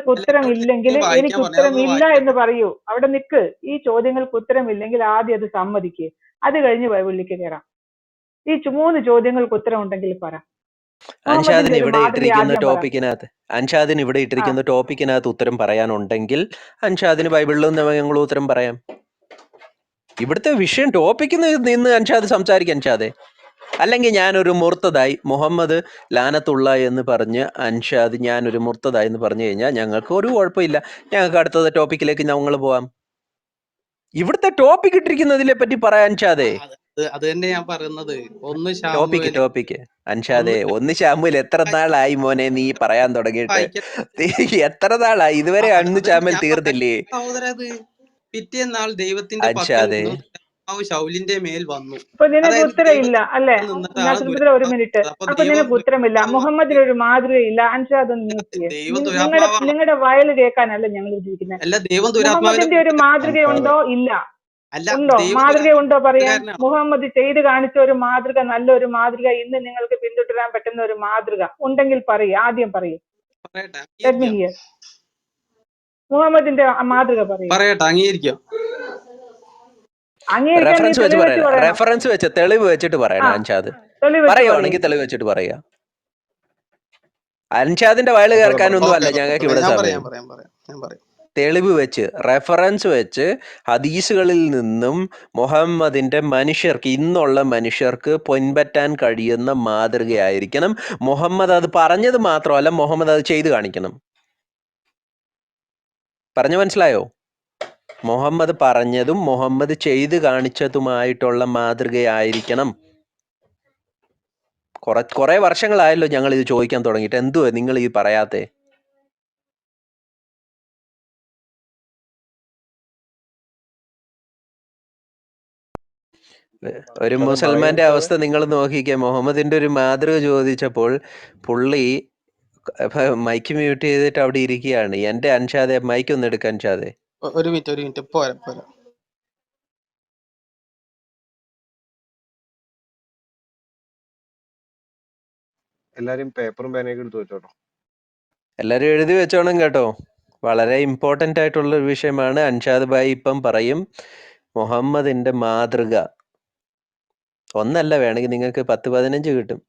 ചോദ്യങ്ങൾക്ക് ഉത്തരമില്ലെങ്കിൽ എനിക്ക് ഉത്തരമില്ല എന്ന് പറയൂ. അവിടെ നിൽക്ക്. ഈ ചോദ്യങ്ങൾക്ക് ഉത്തരമില്ലെങ്കിൽ ആദ്യം അത് സമ്മതിക്ക്. അത് കഴിഞ്ഞ് ബൈബിളിലേക്ക് കയറാം. ഈ 3 ചോദ്യങ്ങൾക്ക് ഉത്തരം ഉണ്ടെങ്കിൽ പറ. അൻഷാദിന് ഇവിടെ മാതൃക ഇട്ടിരിക്കുന്ന ആദ്യം പറ. ടോപ്പിക്കിനകത്ത് ഉത്തരം പറയാനുണ്ടെങ്കിൽ അൻഷാദിന് ബൈബിളിൽ ഞങ്ങൾ ഉത്തരം പറയാം. ഇവിടുത്തെ വിഷയം ടോപ്പിക്ക് നിന്ന് അൻഷാദ് സംസാരിക്കാം. അൻഷാദെ, അല്ലെങ്കിൽ ഞാനൊരു മുർത്തതായി മുഹമ്മദ് ലാനത്തുള്ള എന്ന് പറഞ്ഞ് അൻഷാദ് ഞാനൊരു മുർത്തതായി എന്ന് പറഞ്ഞു കഴിഞ്ഞാൽ ഞങ്ങൾക്ക് ഒരു കുഴപ്പമില്ല. ഞങ്ങൾക്ക് അടുത്ത ടോപ്പിക്കിലേക്ക് ഞങ്ങൾ പോവാം. ഇവിടുത്തെ ടോപ്പിക് ഇട്ടിരിക്കുന്നതിനെ പറ്റി പറയാൻ അൻഷാദെ. അത് തന്നെ ഞാൻ പറയുന്നത്. ടോപ്പിക്ക് അൻഷാദെ, 1 ശാമുവേൽ എത്ര നാളായി മോനെ നീ പറയാൻ തുടങ്ങിയിട്ട്? എത്ര നാളായി? ഇതുവരെ 1 ശാമുവേൽ തീർന്നില്ലേ? പിറ്റേന്നാൾ ദൈവത്തിന്റെ അൻഷാദെ, ശൗലിന്റെ മേൽ വന്നു. അപ്പൊ നിനക്ക് ഉത്തരമില്ല അല്ലേ? ഒരു മിനിറ്റ്. അപ്പൊ നിനക്ക് ഉത്തരമില്ല. മുഹമ്മദിന് ഒരു മാതൃകയില്ല. അൻഷാദ് നിങ്ങളുടെ വയൽ കേൾക്കാനല്ല ഞങ്ങൾ ഇരിക്കുന്നത്. മുഹമ്മദിന്റെ ഒരു മാതൃകയുണ്ടോ? ഇല്ല. ഉണ്ടോ? മാതൃകയുണ്ടോ പറയാൻ? മുഹമ്മദ് ചെയ്ത് കാണിച്ച ഒരു മാതൃക, നല്ലൊരു മാതൃക, ഇന്ന് നിങ്ങൾക്ക് പിന്തുടരാൻ പറ്റുന്ന ഒരു മാതൃക ഉണ്ടെങ്കിൽ പറയൂ. ആദ്യം പറയൂ. മുഹമ്മദിന്റെ മാതൃക പറയൂ. റെഫറൻസ് വെച്ച് തെളിവ് വെച്ചിട്ട് പറയണം അൻഷാദ്. പറയുവാണെങ്കിൽ തെളിവ് വെച്ചിട്ട് പറയുക. അൻഷാദിന്റെ വയല് കേൾക്കാനൊന്നും അല്ല ഞങ്ങൾക്ക് ഇവിടെ സമയം. തെളിവ് വെച്ച്, റെഫറൻസ് വെച്ച്, ഹദീസുകളിൽ നിന്നും മുഹമ്മദിന്റെ മനുഷ്യർക്ക്, ഇന്നുള്ള മനുഷ്യർക്ക് പിൻപറ്റാൻ കഴിയുന്ന മാതൃകയായിരിക്കണം. മുഹമ്മദ് അത് പറഞ്ഞത് മാത്രമല്ല, മുഹമ്മദ് അത് ചെയ്തു കാണിക്കണം. പറഞ്ഞു മനസ്സിലായോ? മുഹമ്മദ് പറഞ്ഞതും മുഹമ്മദ് ചെയ്തു കാണിച്ചതുമായിട്ടുള്ള മാതൃകയായിരിക്കണം. കുറെ വർഷങ്ങളായല്ലോ ഞങ്ങൾ ഇത് ചോദിക്കാൻ തുടങ്ങിയിട്ട്. എന്തുവാ നിങ്ങൾ ഈ പറയാത്തെ? ഒരു മുസൽമാന്റെ അവസ്ഥ നിങ്ങൾ നോക്കിക്കേ. മുഹമ്മദിന്റെ ഒരു മാതൃക ചോദിച്ചപ്പോൾ പുള്ളി മൈക്ക് മ്യൂട്ട് ചെയ്തിട്ട് അവിടെ ഇരിക്കുകയാണ്. എന്റെ അൻഷാദെ, മൈക്ക് ഒന്ന് എടുക്കാൻ. അൻഷാദെ, ഒരു മിനിറ്റ് പോരാ. എല്ലാരും പേപ്പറും പേനയൊക്കെ എടുത്ത് വെച്ചോട്ടോ. എല്ലാരും എഴുതി വെച്ചോണം കേട്ടോ. വളരെ ഇമ്പോർട്ടന്റ് ആയിട്ടുള്ള ഒരു വിഷയമാണ്. അൻഷാദ് ഭായി ഇപ്പം പറയും മുഹമ്മദിന്റെ മാതൃക. ഒന്നല്ല, വേണമെങ്കിൽ നിങ്ങൾക്ക് 10-15 കിട്ടും.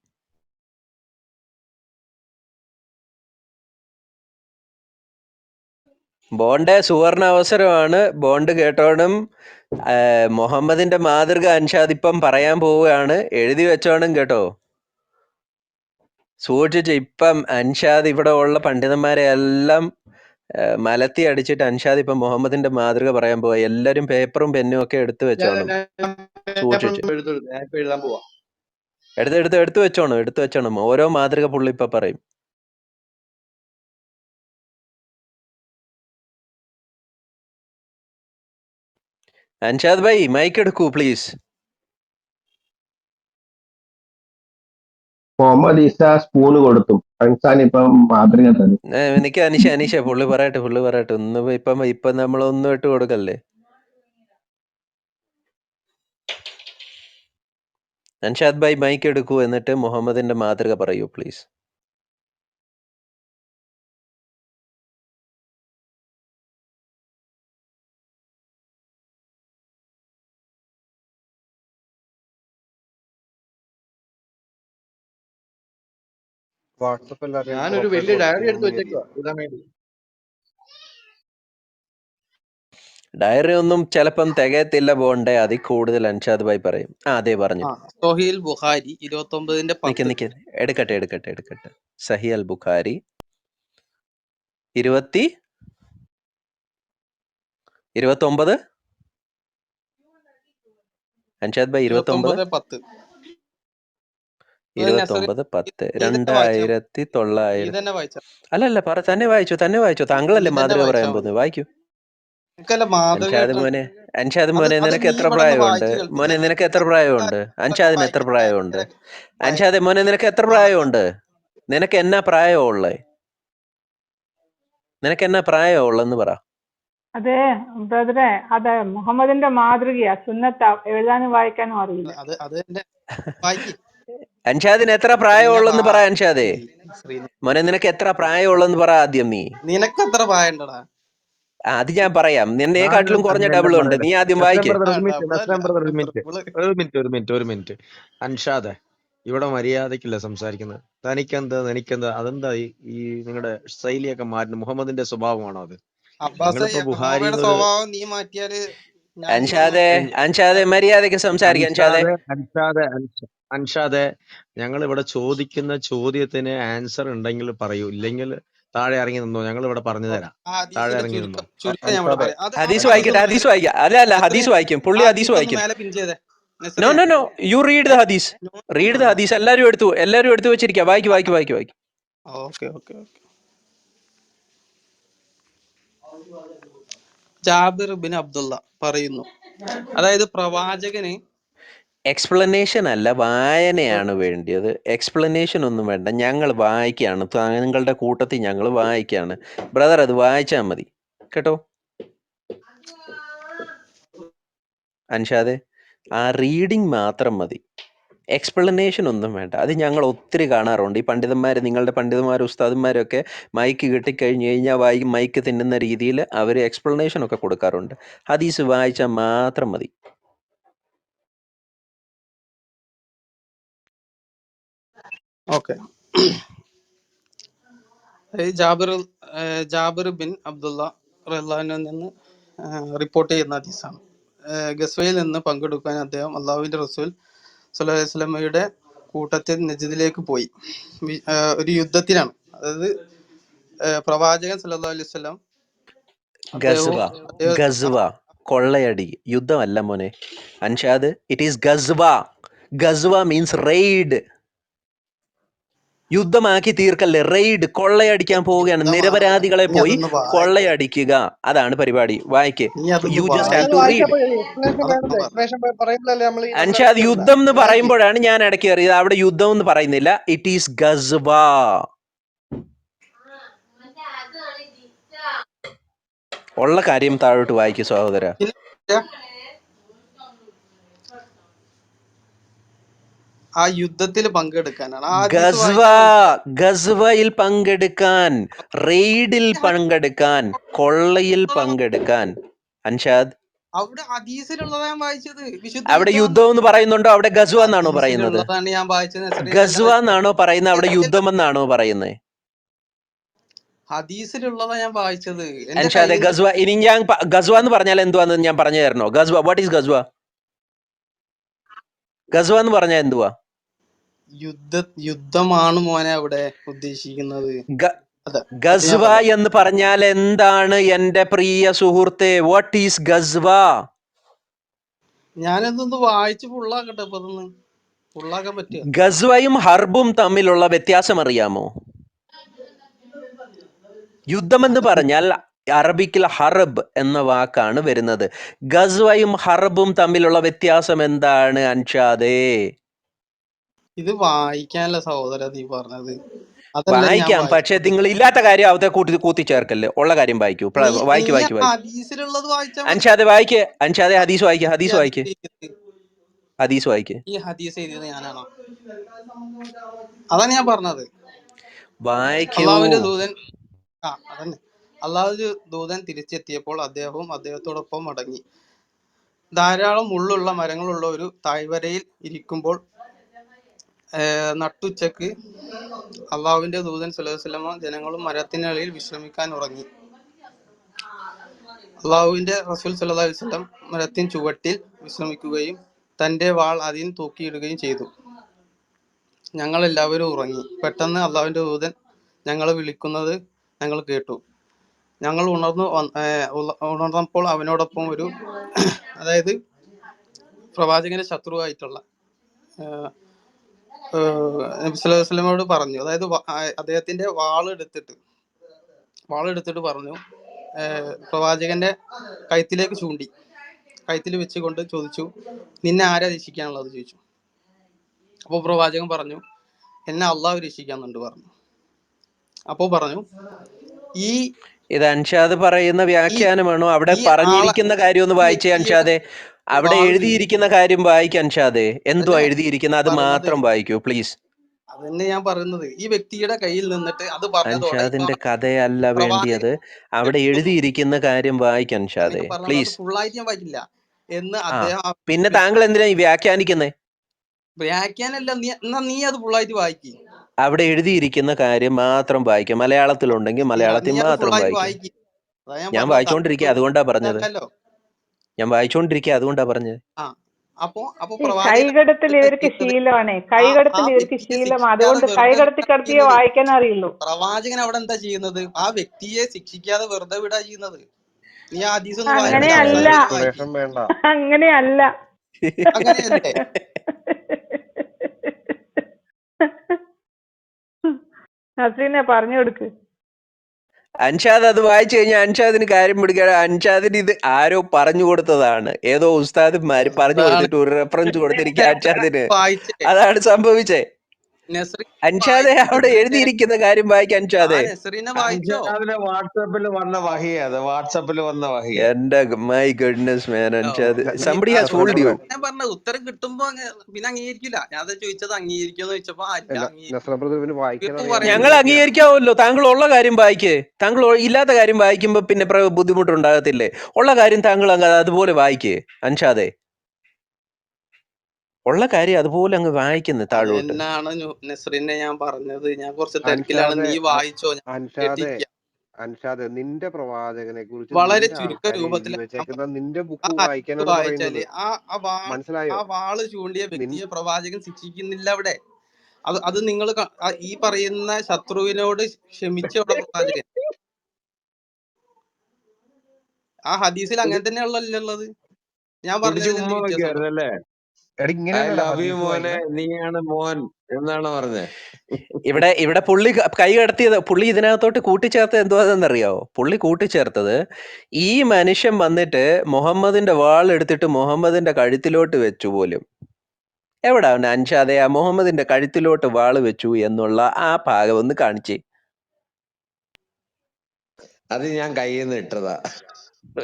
ബോണ്ട് സുവർണ അവസരമാണ്. ബോണ്ട് കേട്ടോണം. മുഹമ്മദിന്റെ മാതൃക അൻഷാദ് ഇപ്പം പറയാൻ പോവുകയാണ്. എഴുതി വെച്ചോണം കേട്ടോ. സൂക്ഷിച്ച്. ഇപ്പം അൻഷാദ് ഇവിടെ ഉള്ള പണ്ഡിതന്മാരെ എല്ലാം മലത്തി അടിച്ചിട്ട് അൻഷാദ് ഇപ്പം മുഹമ്മദിന്റെ മാതൃക പറയാൻ പോവാ. എല്ലാരും പേപ്പറും പെന്നും ഒക്കെ എടുത്തു വെച്ചോണം. സൂക്ഷിച്ച് എടുത്തു വെച്ചോണം. ഓരോ മാതൃക പുള്ളി ഇപ്പൊ പറയും. അൻഷാദ് ഭായി മൈക്ക് എടുക്കൂ പ്ലീസ്. മുഹമ്മദ് ഈസ സ്പൂണ് കൊടുത്തു. അൻസാൻ ഇപ്പം മാതൃക തരും. എനിക്ക് അനീഷ പുള്ളി പറയട്ടെ. ഒന്നും ഇപ്പൊ നമ്മളൊന്നും ഇട്ട് കൊടുക്കല്ലേ. അൻഷാദ് ഭായി മൈക്ക് എടുക്കൂ, എന്നിട്ട് മുഹമ്മദിന്റെ മാതൃക പറയൂ പ്ലീസ്. ഞാനൊരു വലിയ ഡയറി എടുത്ത് വെച്ചേക്കുവാ ഇതാൻ വേണ്ടി. ഡയറി ഒന്നും ചിലപ്പം തികയത്തില്ല. ബോണ്ടേ അതിൽ കൂടുതൽ അൻഷാദ് ഭായി പറയും. അതെ പറഞ്ഞു. സഹീഹുൽ ബുഖാരി 29:10. നിക്ക് എടുക്കട്ടെ. സഹീഹുൽ ബുഖാരി 29 അൻഷാദ് ഭായി 29:10 2910 അല്ലല്ല പറ. തന്നെ വായിച്ചു. താങ്കളല്ലേ മാതൃക പറയാൻ പോകുന്നത്? വായിക്കൂ. അൻഷാദ് മോനെ നിനക്ക് എത്ര പ്രായമുണ്ട്? അൻഷാദിന് എത്ര പ്രായമുണ്ട്? അൻഷാദ് മോനെ നിനക്ക് എത്ര പ്രായമുണ്ട്? നിനക്ക് എന്നാ പ്രായമുള്ളെന്ന് പറ. അതെ ബ്രദറെ, അതെ മുഹമ്മദിന്റെ മാതൃകയാ. സുന്നത്ത, എഴുതാനും വായിക്കാനും അറിയില്ല. അൻഷാദിന് എത്ര പ്രായമുള്ളെന്ന് പറ അൻഷാദേ. മോനെ നിനക്ക് എത്ര പ്രായമുള്ളെന്ന് പറ ആദ്യം നീ. നിനക്ക് എത്ര പ്രായണ്ടടാ? അത് ഞാൻ പറയാം. നിന്നെക്കാട്ടിലും കുറഞ്ഞ ഡബിൾ ഉണ്ട്. നീ ആദ്യം വായിക്കേ. ഒരു മിനിറ്റ് അൻഷാദെ, ഇവിടെ മര്യാദക്കില്ല സംസാരിക്കുന്നത്. തനിക്കെന്താ അതെന്താ ഈ നിങ്ങളുടെ ശൈലിയൊക്കെ മാറ്റുന്നത്? മുഹമ്മദിന്റെ സ്വഭാവമാണോ അത്? നിങ്ങളിപ്പോ ബുഹാരി സ്വഭാവം നീ മാറ്റിയാല് അൻഷാദെ മര്യാദക്ക് സംസാരിക്കാം. അൻഷാദെ, ഞങ്ങൾ ഇവിടെ ചോദിക്കുന്ന ചോദ്യത്തിന് ആൻസർ ഉണ്ടെങ്കിൽ പറയൂ, ഇല്ലെങ്കിൽ താഴെ ഇറങ്ങി നിന്നോ, ഞങ്ങൾ ഇവിടെ പറഞ്ഞു തരാം. താഴെ ഇറങ്ങി നിന്നോ. ഹദീസ് വായിക്കട്ടെ. ഹദീസ് വായിക്കാം. അല്ല ഹദീസ് വായിക്കും. പുള്ളി ഹദീസ് വായിക്കും. നോ യു റീഡ് ദ ഹദീസ്. റീഡ് ദ ഹദീസ്. എല്ലാരും എടുത്തു വെച്ചിരിക്കുക. വായിക്കും. ജാബിർ ബിൻ അബ്ദുള്ള പറയുന്നു, അതായത് പ്രവാചകന് എക്സ്പ്ലനേഷൻ അല്ല, വായനയാണ് വേണ്ടിയത്. എക്സ്പ്ലനേഷൻ ഒന്നും വേണ്ട, ഞങ്ങൾ വായിക്കുകയാണ്. താങ്കളുടെ കൂട്ടത്തിൽ ഞങ്ങൾ വായിക്കുകയാണ്. ബ്രദർ അത് വായിച്ചാൽ മതി കേട്ടോ. അൻഷാദെ, ആ റീഡിങ് മാത്രം മതി, എക്സ്പ്ലനേഷൻ ഒന്നും വേണ്ട. അത് ഞങ്ങൾ ഒത്തിരി കാണാറുണ്ട്. ഈ പണ്ഡിതന്മാർ, നിങ്ങളുടെ പണ്ഡിതന്മാരും ഉസ്താദന്മാരൊക്കെ മൈക്ക് കിട്ടിക്കഴിഞ്ഞ് കഴിഞ്ഞാൽ മൈക്ക് തിന്നുന്ന രീതിയിൽ അവർ എക്സ്പ്ലനേഷൻ ഒക്കെ കൊടുക്കാറുണ്ട്. ഹദീസ് വായിച്ചാൽ മാത്രം മതി. ഓക്കെ. ജാബിർ ബിൻ അബ്ദുള്ള റളിയല്ലാഹുവിൽ നിന്ന് റിപ്പോർട്ട് ചെയ്യുന്ന ഹദീസാണ്. ഗസ്വയിൽ നിന്ന് പങ്കെടുക്കാൻ അദ്ദേഹം അള്ളാഹുവിന്റെ റസൂൽ സ്വല്ലല്ലാഹു അലൈഹി വസല്ലമയുടെ കൂട്ടത്തിൽ നജ്ദിലേക്ക് പോയി. ഒരു യുദ്ധത്തിനാണ്. അതായത് പ്രവാചകൻ സ്വല്ലല്ലാഹു അലൈഹി വസല്ലം ഗസ്വ കൊള്ളയടി, യുദ്ധമല്ല മോനെ അൻഷാദ്. ഇറ്റ് ഈസ് ഗസ്വ മീൻസ് റെയ്ഡ്. യുദ്ധമാക്കി തീർക്കല്ലേ, റെയ്ഡ്. കൊള്ളയടിക്കാൻ പോവുകയാണ്. നിരപരാധികളെ പോയി കൊള്ളയടിക്കുക, അതാണ് പരിപാടി. വായിക്ക്. You just have to read. Anshad, യുദ്ധം എന്ന് പറയുമ്പോഴാണ് ഞാൻ ഇടയ്ക്ക് കയറിയത്. അവിടെ യുദ്ധം എന്ന് പറയുന്നില്ല. ഇറ്റ് ഈസ് ഗസ്വ. ഉള്ള കാര്യം താഴോട്ട് വായിക്കും സഹോദര. ആ യുദ്ധത്തിൽ പങ്കെടുക്കാനാണ്. ഗസ്വയിൽ പങ്കെടുക്കാൻ, റെയ്ഡിൽ പങ്കെടുക്കാൻ, കൊള്ളയിൽ പങ്കെടുക്കാൻ. അൻഷാദ്, അവിടെ ഹദീസിലുള്ളതാണ് ഞാൻ വായിച്ചത്. അവിടെ യുദ്ധം എന്ന് പറയുന്നുണ്ടോ? അവിടെ ഗസ്വ എന്നാണോ പറയുന്നത്? ഞാൻ വായിച്ചത് ഗസ്വ എന്നാണോ പറയുന്നത്? അവിടെ യുദ്ധം എന്നാണോ പറയുന്നത്? ഹദീസിലുള്ളതാ ഞാൻ വായിച്ചത്. അൻഷാദെ, ഗസ്വ. ഇനി ഞാൻ ഗസ്വ എന്ന് പറഞ്ഞാൽ എന്തുവാന്ന് ഞാൻ പറഞ്ഞു തരണോ? ഗസ്വ, വാട്ട് ഈസ് ഗസ്വ? ഗസ്വ എന്ന് പറഞ്ഞാൽ എന്തുവാ? യുദ്ധമാണ് മോനെ അവിടെ ഉദ്ദേശിക്കുന്നത്. ഗസ്വ എന്ന് പറഞ്ഞാൽ എന്താണ് എന്റെ പ്രിയ സുഹൃത്തെ? വാട്ട് ഈസ് ഗസ്വ? ഞാനതൊന്ന് വായിച്ച് ഫുള്ളാക്കട്ടെ. ഇപ്പൊ അതൊന്ന് ഫുള്ളാക്കാൻ പറ്റുക? ഗസ്വയും ഹർബും തമ്മിലുള്ള വ്യത്യാസം അറിയാമോ? യുദ്ധമെന്ന് പറഞ്ഞാൽ അറബിക്കിൽ ഹർബ് എന്ന വാക്കാണ് വരുന്നത്. ഗസ്വയും ഹർബും തമ്മിലുള്ള വ്യത്യാസം എന്താണ് അൻഷാദേ? ഇത് വായിക്കാനല്ല സഹോദര നീ പറഞ്ഞത്. വായിക്കാം, പക്ഷെ നിങ്ങൾ ഇല്ലാത്ത കാര്യം അവത്തെ കൂട്ടിച്ചേർക്കല്ലേ. ഉള്ള കാര്യം വായിക്കൂ. വായിക്കൂ. അൻഷാദെ വായിക്കേ. അൻഷാദെ ഹദീസ് വായിക്കേ. ഹദീസ് വായിക്കേ. ഈ ഹദീസ് എഴുതിയത് ഞാനാണോ? അതാണ് ഞാൻ പറഞ്ഞത്. വായിക്കൂ. അള്ളാഹു ദൂതൻ തിരിച്ചെത്തിയപ്പോൾ അദ്ദേഹവും അദ്ദേഹത്തോടൊപ്പം മടങ്ങി. ധാരാളം മുള്ളുള്ള മരങ്ങളുള്ള ഒരു താഴ്വരയിൽ ഇരിക്കുമ്പോൾ നട്ടുച്ചക്ക് അള്ളാഹുവിന്റെ ദൂതൻ സ്വല്ലല്ലാഹു അലൈഹി വസല്ലം ജനങ്ങളും മരത്തിനുള്ളിൽ വിശ്രമിക്കാൻ ഉറങ്ങി. അള്ളാഹുവിന്റെ റസൂൽ സ്വല്ലല്ലാഹു അലൈഹി വസല്ലം മരത്തിൻ ചുവട്ടിൽ വിശ്രമിക്കുകയും തന്റെ വാൾ അതിൽ തൂക്കിയിടുകയും ചെയ്തു. ഞങ്ങൾ എല്ലാവരും ഉറങ്ങി. പെട്ടെന്ന് അള്ളാഹുവിന്റെ ദൂതൻ ഞങ്ങളെ വിളിക്കുന്നത് ഞങ്ങൾ കേട്ടു. ഞങ്ങൾ ഉണർന്നപ്പോൾ അവനോടൊപ്പം ഒരു അതായത് പ്രവാചകന്റെ ശത്രുവായിട്ടുള്ള നബി സല്ലല്ലാഹു അലൈഹി വസല്ലമയോട് പറഞ്ഞു. അതായത് അദ്ദേഹത്തിന്റെ വാളെടുത്തിട്ട് പറഞ്ഞു, പ്രവാചകന്റെ കഴുത്തിലേക്ക് ചൂണ്ടി കഴുത്തിൽ വെച്ചുകൊണ്ട് ചോദിച്ചു, നിന്നെ ആരാ രക്ഷിക്കാനുള്ളത് ചോദിച്ചു. അപ്പോൾ പ്രവാചകൻ പറഞ്ഞു, എന്നെ അള്ളാഹു രക്ഷിക്കാന്നുണ്ട് പറഞ്ഞു. അപ്പോൾ പറഞ്ഞു, ഇത് അൻഷാദ് പറയുന്ന വ്യാഖ്യാനമാണോ? അവിടെ പറഞ്ഞിരിക്കുന്ന കാര്യം ഒന്ന് വായിച്ചേ അൻഷാദെ. അവിടെ വാള് എഴുതിയിരിക്കുന്ന കാര്യം വായിക്കാൻ അൻഷാദേ. എന്തുവാ അതന്നെ എഴുതിയിരിക്കുന്നത് അത് പറയുന്നത്. മാത്രം വായിക്കൂ പ്ലീസ്. അതന്നെ ഞാൻ പറയുന്നത്. ഈ വ്യക്തിയുടെ കയ്യിൽ നിന്നിട്ട് അത് പറഞ്ഞതോടെ അൻഷാദിന്റെ കഥയല്ല വേണ്ടിയത്, അവിടെ എഴുതിയിരിക്കുന്ന കാര്യം വായിക്കാൻ അൻഷാദേ ഞാൻ പറഞ്ഞത് അത് പ്ലീസ്. ഫുള്ളായിട്ട് ഞാൻ വായിക്കില്ല എന്ന് ആ അദ്ദേഹം പിന്നെ താങ്കൾ എന്തിനാ ഈ വ്യാഖ്യാനിക്കുന്നേ? വ്യാഖ്യാനല്ല, എന്നാ നീ അത് ഫുള്ളായിട്ട് വായിക്കി. അവിടെ എഴുതിയിരിക്കുന്ന കാര്യം മാത്രം വായിക്കാം. മലയാളത്തിലുണ്ടെങ്കിൽ നീ മലയാളത്തിൽ അത് മാത്രം ഫുള്ളായിട്ട് വായിക്കും. വായിക്കി. അതാ ഞാൻ ഞാൻ പറഞ്ഞത്. വായിച്ചോണ്ടിരിക്കുക, അതുകൊണ്ടാ പറഞ്ഞത്. അല്ലല്ലോ. ഞാൻ വായിച്ചോണ്ടിരിക്കുക, അതുകൊണ്ടാ പറഞ്ഞത്. ആ അപ്പൊ കൈകടത്തിൽ ഇവർക്ക് പ്രവാചകൻ ശീലമാണ്, ആ കൈകടത്തിൽ ഇവർക്ക് വ്യക്തിയെ ശീലം. ശിക്ഷിക്കാതെ അതുകൊണ്ട് വെറുതെ കൈകടത്തി വിടാ കടത്തിയേ ചെയ്യുന്നത്. വായിക്കാൻ അറിയുള്ളൂ. പ്രവാചകൻ അവിടെ എന്താ ചെയ്യുന്നത്? ആ വ്യക്തിയെ ശിക്ഷിക്കാതെ വെറുതെ വിടാ ചെയ്യുന്നത്. നീ ആ ഹദീസ് ഒന്ന് അങ്ങനെ വായിക്കി, അല്ല, അവസാനം വരെ വായിക്കി. വേണ്ട. അങ്ങനെയല്ല. അങ്ങനെയല്ലേ? നസ്രീനെ പറഞ്ഞു കൊടുക്ക്. അൻഷാദ് അത് വായിച്ചു കഴിഞ്ഞാൽ അൻഷാദിന് കാര്യം പിടിക്കാൻ. അൻഷാദിന് ഇത് ആരോ പറഞ്ഞു കൊടുത്തതാണ്, ഏതോ ഉസ്താദ്മാര് പറഞ്ഞു കൊടുത്തിട്ട് ഒരു റെഫറൻസ് കൊടുത്തിരിക്കുക അൻഷാദിന്. വായിച്ചേ അതാണ് സംഭവിച്ചേ. നസ്രീൻ അൻഷാദെ അവിടെ എഴുതിയിരിക്കുന്ന കാര്യം വായിക്കാൻ അൻഷാദെ. നസ്രീനെ വായിച്ചോ? അൻഷാദിന് വാട്സപ്പിൽ വന്ന വഹിയത്, വാട്സപ്പിൽ വന്ന വഹിയ. എന്റെ my goodness man, Anshad somebody has fooled you. ഞാൻ പറഞ്ഞ ഉത്തരം കിട്ടുമ്പോ പിന്നെ അംഗീകരിക്കില്ല. ഞാൻ അത് ചോദിച്ചത് അംഗീകരിക്കുമെന്ന് ചോദിച്ചപ്പോ ഞങ്ങൾ അംഗീകരിക്കാവല്ലോ. താങ്കൾ ഉള്ള കാര്യം വായിക്കേ. താങ്കൾ ഇല്ലാത്ത കാര്യം വായിക്കുമ്പോ പിന്നെ ബുദ്ധിമുട്ടുണ്ടാകത്തില്ലേ? ഉള്ള കാര്യം താങ്കൾ അതുപോലെ വായിക്കേ അൻഷാദെ. ഉള്ള കാര്യം അതുപോലെ അങ്ങ് വായിക്കുന്നു താഴോട്ട്. എന്നാണ് നസ്രീനെ ഞാൻ പറഞ്ഞത്. ഞാൻ കുറച്ച് തിരക്കിലാണ്, നീ വായിച്ചോ. അൻഷാദ്, നിന്റെ പ്രവാചകനെ കുറിച്ച് വളരെ ചുരുക്ക രൂപത്തിൽ നിന്റെ ബുക്ക് വായിക്കാനാണ് പറയുന്നത്. ആ വാള് ചൂണ്ടിയ വ്യക്തിയെ പ്രവാചകൻ ശിക്ഷിക്കുന്നില്ല അവിടെ. അത് നിങ്ങൾ ഈ പറയുന്ന ശത്രുവിനോട് ക്ഷമിച്ച പ്രവാചകൻ. ആ ഹദീസിൽ അങ്ങനെ തന്നെയുള്ളത്. ഞാൻ പറഞ്ഞത് അല്ലേ? ഐ ലവ് യു മോനെ, നീയാണ് മോൻ എന്നാണ് പറഞ്ഞത്. ഇവിടെ പുള്ളി കൈ കടത്തിയത്, പുള്ളി ഇതിനകത്തോട്ട് കൂട്ടിച്ചേർത്തത് എന്തുവാണെന്നറിയാവോ? പുള്ളി കൂട്ടിച്ചേർത്തത്, ഈ മനുഷ്യൻ വന്നിട്ട് മുഹമ്മദിന്റെ വാൾ എടുത്തിട്ട് മുഹമ്മദിന്റെ കഴുത്തിലോട്ട് വെച്ചു പോലും. എവിടാ അൻഷാദെ ആ മുഹമ്മദിന്റെ കഴുത്തിലോട്ട് വാള് വെച്ചു എന്നുള്ള ആ ഭാഗം ഒന്ന് കാണിച്ചേ. അത് ഞാൻ കയ്യിൽ നിന്ന് ഇട്ടതാ,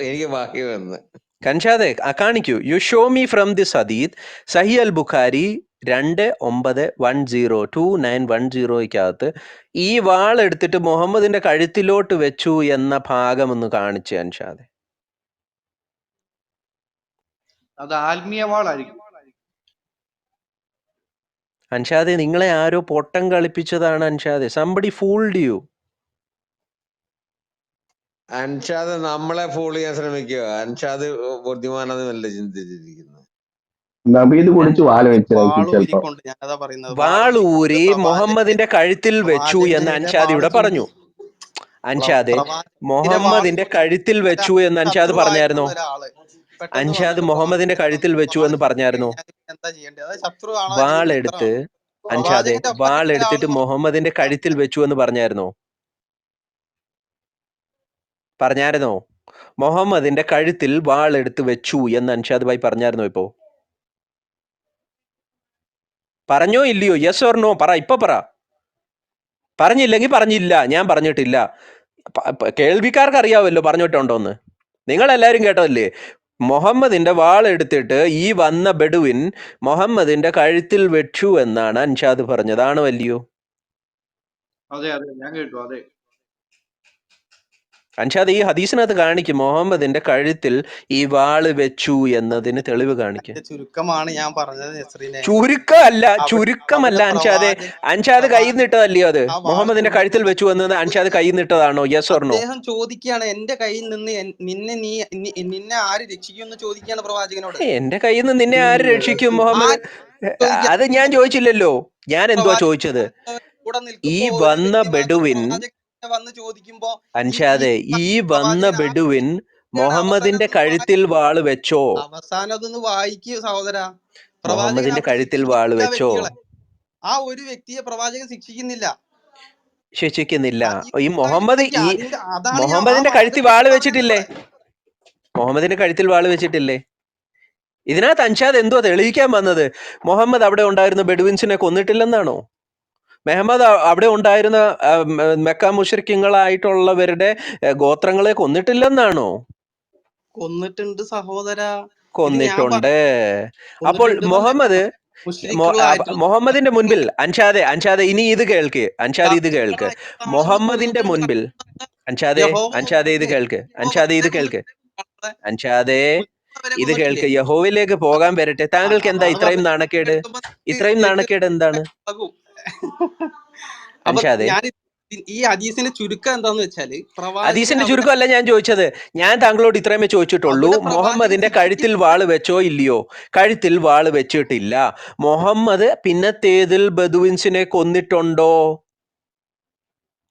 എനിക്ക് ബാക്കി വന്ന്. കൻഷാദെ കാണിക്കൂ. You show me from this ഹദീത്ത്. സഹി അൽ ബുഖാരി 2910 ഈ വാൾ എടുത്തിട്ട് മുഹമ്മദിന്റെ കഴുത്തിലോട്ട് വെച്ചു എന്ന ഭാഗം ഒന്ന് കാണിച്ചു അൻഷാദെ. അത് ആത്മീയ വാളായിരിക്കും. അൻഷാദെ നിങ്ങളെ ആരോ പൊട്ടം കളിപ്പിച്ചതാണ് അൻഷാദെ. Somebody fooled you. അൻഷാദ് നമ്മളെ ഫോളോ ചെയ്യാൻ ശ്രമിക്കുക. അൻഷാദ് ബുദ്ധിമാനെന്നല്ല ചിന്തിച്ചിരിക്കുന്നത്. നബീദ് കുടിച്ച് വാല വെച്ചിരിക്കും ചിലപ്പോ. വാളൂരി മുഹമ്മദിന്റെ കഴുത്തിൽ വെച്ചു എന്ന് അൻഷാദ് ഇവിടെ പറഞ്ഞു. അൻഷാദെ മുഹമ്മദിന്റെ കഴുത്തിൽ വെച്ചു എന്ന് അൻഷാദ് പറഞ്ഞായിരുന്നോ? അൻഷാദ് മുഹമ്മദിന്റെ കഴുത്തിൽ വെച്ചു എന്ന് പറഞ്ഞായിരുന്നോ? വാളെടുത്ത് അൻഷാദെ വാളെടുത്തിട്ട് മുഹമ്മദിന്റെ കഴുത്തിൽ വെച്ചു എന്ന് പറഞ്ഞായിരുന്നോ? മുഹമ്മദിന്റെ കഴുത്തിൽ വാളെടുത്ത് വെച്ചു എന്ന് അൻഷാദ് ഭായി പറഞ്ഞായിരുന്നോ? ഇപ്പോ പറഞ്ഞോ ഇല്ലയോ? യെസ് ഓർ നോ പറ, ഇപ്പൊ പറ. പറഞ്ഞില്ലെങ്കിൽ പറഞ്ഞില്ല, ഞാൻ പറഞ്ഞിട്ടില്ല. കേൾവിക്കാർക്ക് അറിയാവല്ലോ പറഞ്ഞിട്ടുണ്ടോന്ന്. നിങ്ങളെല്ലാരും കേട്ടതല്ലേ? മുഹമ്മദിന്റെ വാളെടുത്തിട്ട് ഈ വന്ന ബെഡുവിൻ മുഹമ്മദിന്റെ കഴുത്തിൽ വെച്ചു എന്നാണ് അൻഷാദ് പറഞ്ഞത്. ആണോ അല്ലയോ? അതെ ഞാൻ കേട്ടു. അതെ അൻഷാദ് ഈ ഹദീസിനകത്ത് കാണിക്കും മുഹമ്മദിന്റെ കഴുത്തിൽ ഈ വാള് വെച്ചു എന്നതിന് തെളിവ് കാണിക്കും. ചുരുക്കമാണ് ഞാൻ പറഞ്ഞത്. ചുരുക്കമല്ല അൻഷാദെ. അൻഷാദ് കയ്യിൽ നിട്ടതല്ലയോ അത്? മുഹമ്മദിന്റെ കഴുത്തിൽ വെച്ചു എന്നത് അൻഷാദ് കയ്യിൽ നിട്ടതാണോ? Yes or no? അദ്ദേഹം ചോദിക്കുകയാണ്, എന്റെ കയ്യിൽ നിന്ന് നിന്നെ ആര് രക്ഷിക്കുമെന്ന് ചോദിക്കുകയാണ് പ്രവാചകനോട്. എന്റെ കയ്യിൽ നിന്ന് നിന്നെ ആര് രക്ഷിക്കും മുഹമ്മദ്? അത് ഞാൻ ചോദിച്ചില്ലല്ലോ. ഞാൻ എന്തുവാ ചോദിച്ചത്? ഈ വന്ന ബെഡുവിൻ വന്ന് ചോദിക്കുമ്പോ അൻഷാദെ, ഈ വന്ന ബെഡുവിൻ മുഹമ്മദിന്റെ കഴുത്തിൽ വാള് വെച്ചോ? അവസാനം അതൊന്ന് വായിക്കൂ സഹോദര. മുഹമ്മദിന്റെ കഴുത്തിൽ വാള് വെച്ചോ? ആ ഒരു വ്യക്തിയെ പ്രവാചകൻ ശിക്ഷിക്കുന്നില്ല. ഈ മുഹമ്മദിന്റെ കഴുത്തിൽ വാള് വെച്ചിട്ടില്ലേ? മുഹമ്മദിന്റെ കഴുത്തിൽ വാള് വെച്ചിട്ടില്ലേ? ഇതിനകത്ത് അൻഷാദ് എന്തുവാ തെളിയിക്കാൻ വന്നത്? മുഹമ്മദ് അവിടെ ഉണ്ടായിരുന്ന ബെഡുവിൻസിനെ കൊന്നിട്ടില്ലെന്നാണോ? മുഹമ്മദ് അവിടെ ഉണ്ടായിരുന്ന മെക്ക മുശ്രിക്കുകളായിട്ടുള്ളവരുടെ ഗോത്രങ്ങളെ കൊന്നിട്ടില്ലെന്നാണോ? കൊന്നിട്ടുണ്ട് സഹോദര. കൊന്നിട്ടുണ്ട്. അപ്പോൾ കൊന്നിട്ടുണ്ട് മുഹമ്മദ് മുശ്രിക്കുകളായിട്ടുള്ള മുഹമ്മദിന്റെ മുൻപിൽ അൻഷാദെ ഇനി ഇത് കേൾക്ക്, അൻഷാദ് ഇത് കേൾക്ക്. മുഹമ്മദിന്റെ മുൻപിൽ അൻഷാദെ ഇത് കേൾക്ക്, അൻഷാദെ ഇത് കേൾക്ക്, അൻഷാദെ ഇത് കേൾക്ക്. യഹോവയിലേക്ക് പോകാൻ വരട്ടെ. താങ്കൾക്ക് എന്താ ഇത്രയും നാണക്കേട്? ഇത്രയും നാണക്കേട് എന്താണ് അൻഷാദെ? ഈ ഹദീസിന്റെ ചുരുക്കം എന്താന്ന് വെച്ചാല് ഹദീസിന്റെ ചുരുക്കമല്ല ഞാൻ ചോദിച്ചത്. ഞാൻ താങ്കളോട് ഇത്രയുമേ ചോദിച്ചിട്ടുള്ളൂ, മുഹമ്മദിന്റെ കഴുത്തിൽ വാള് വെച്ചോ ഇല്ലയോ? കഴുത്തിൽ വാള് വെച്ചിട്ടില്ല. മുഹമ്മദ് പിന്നത്തേതിൽ ബദുവിൻസിനെ കൊന്നിട്ടുണ്ടോ?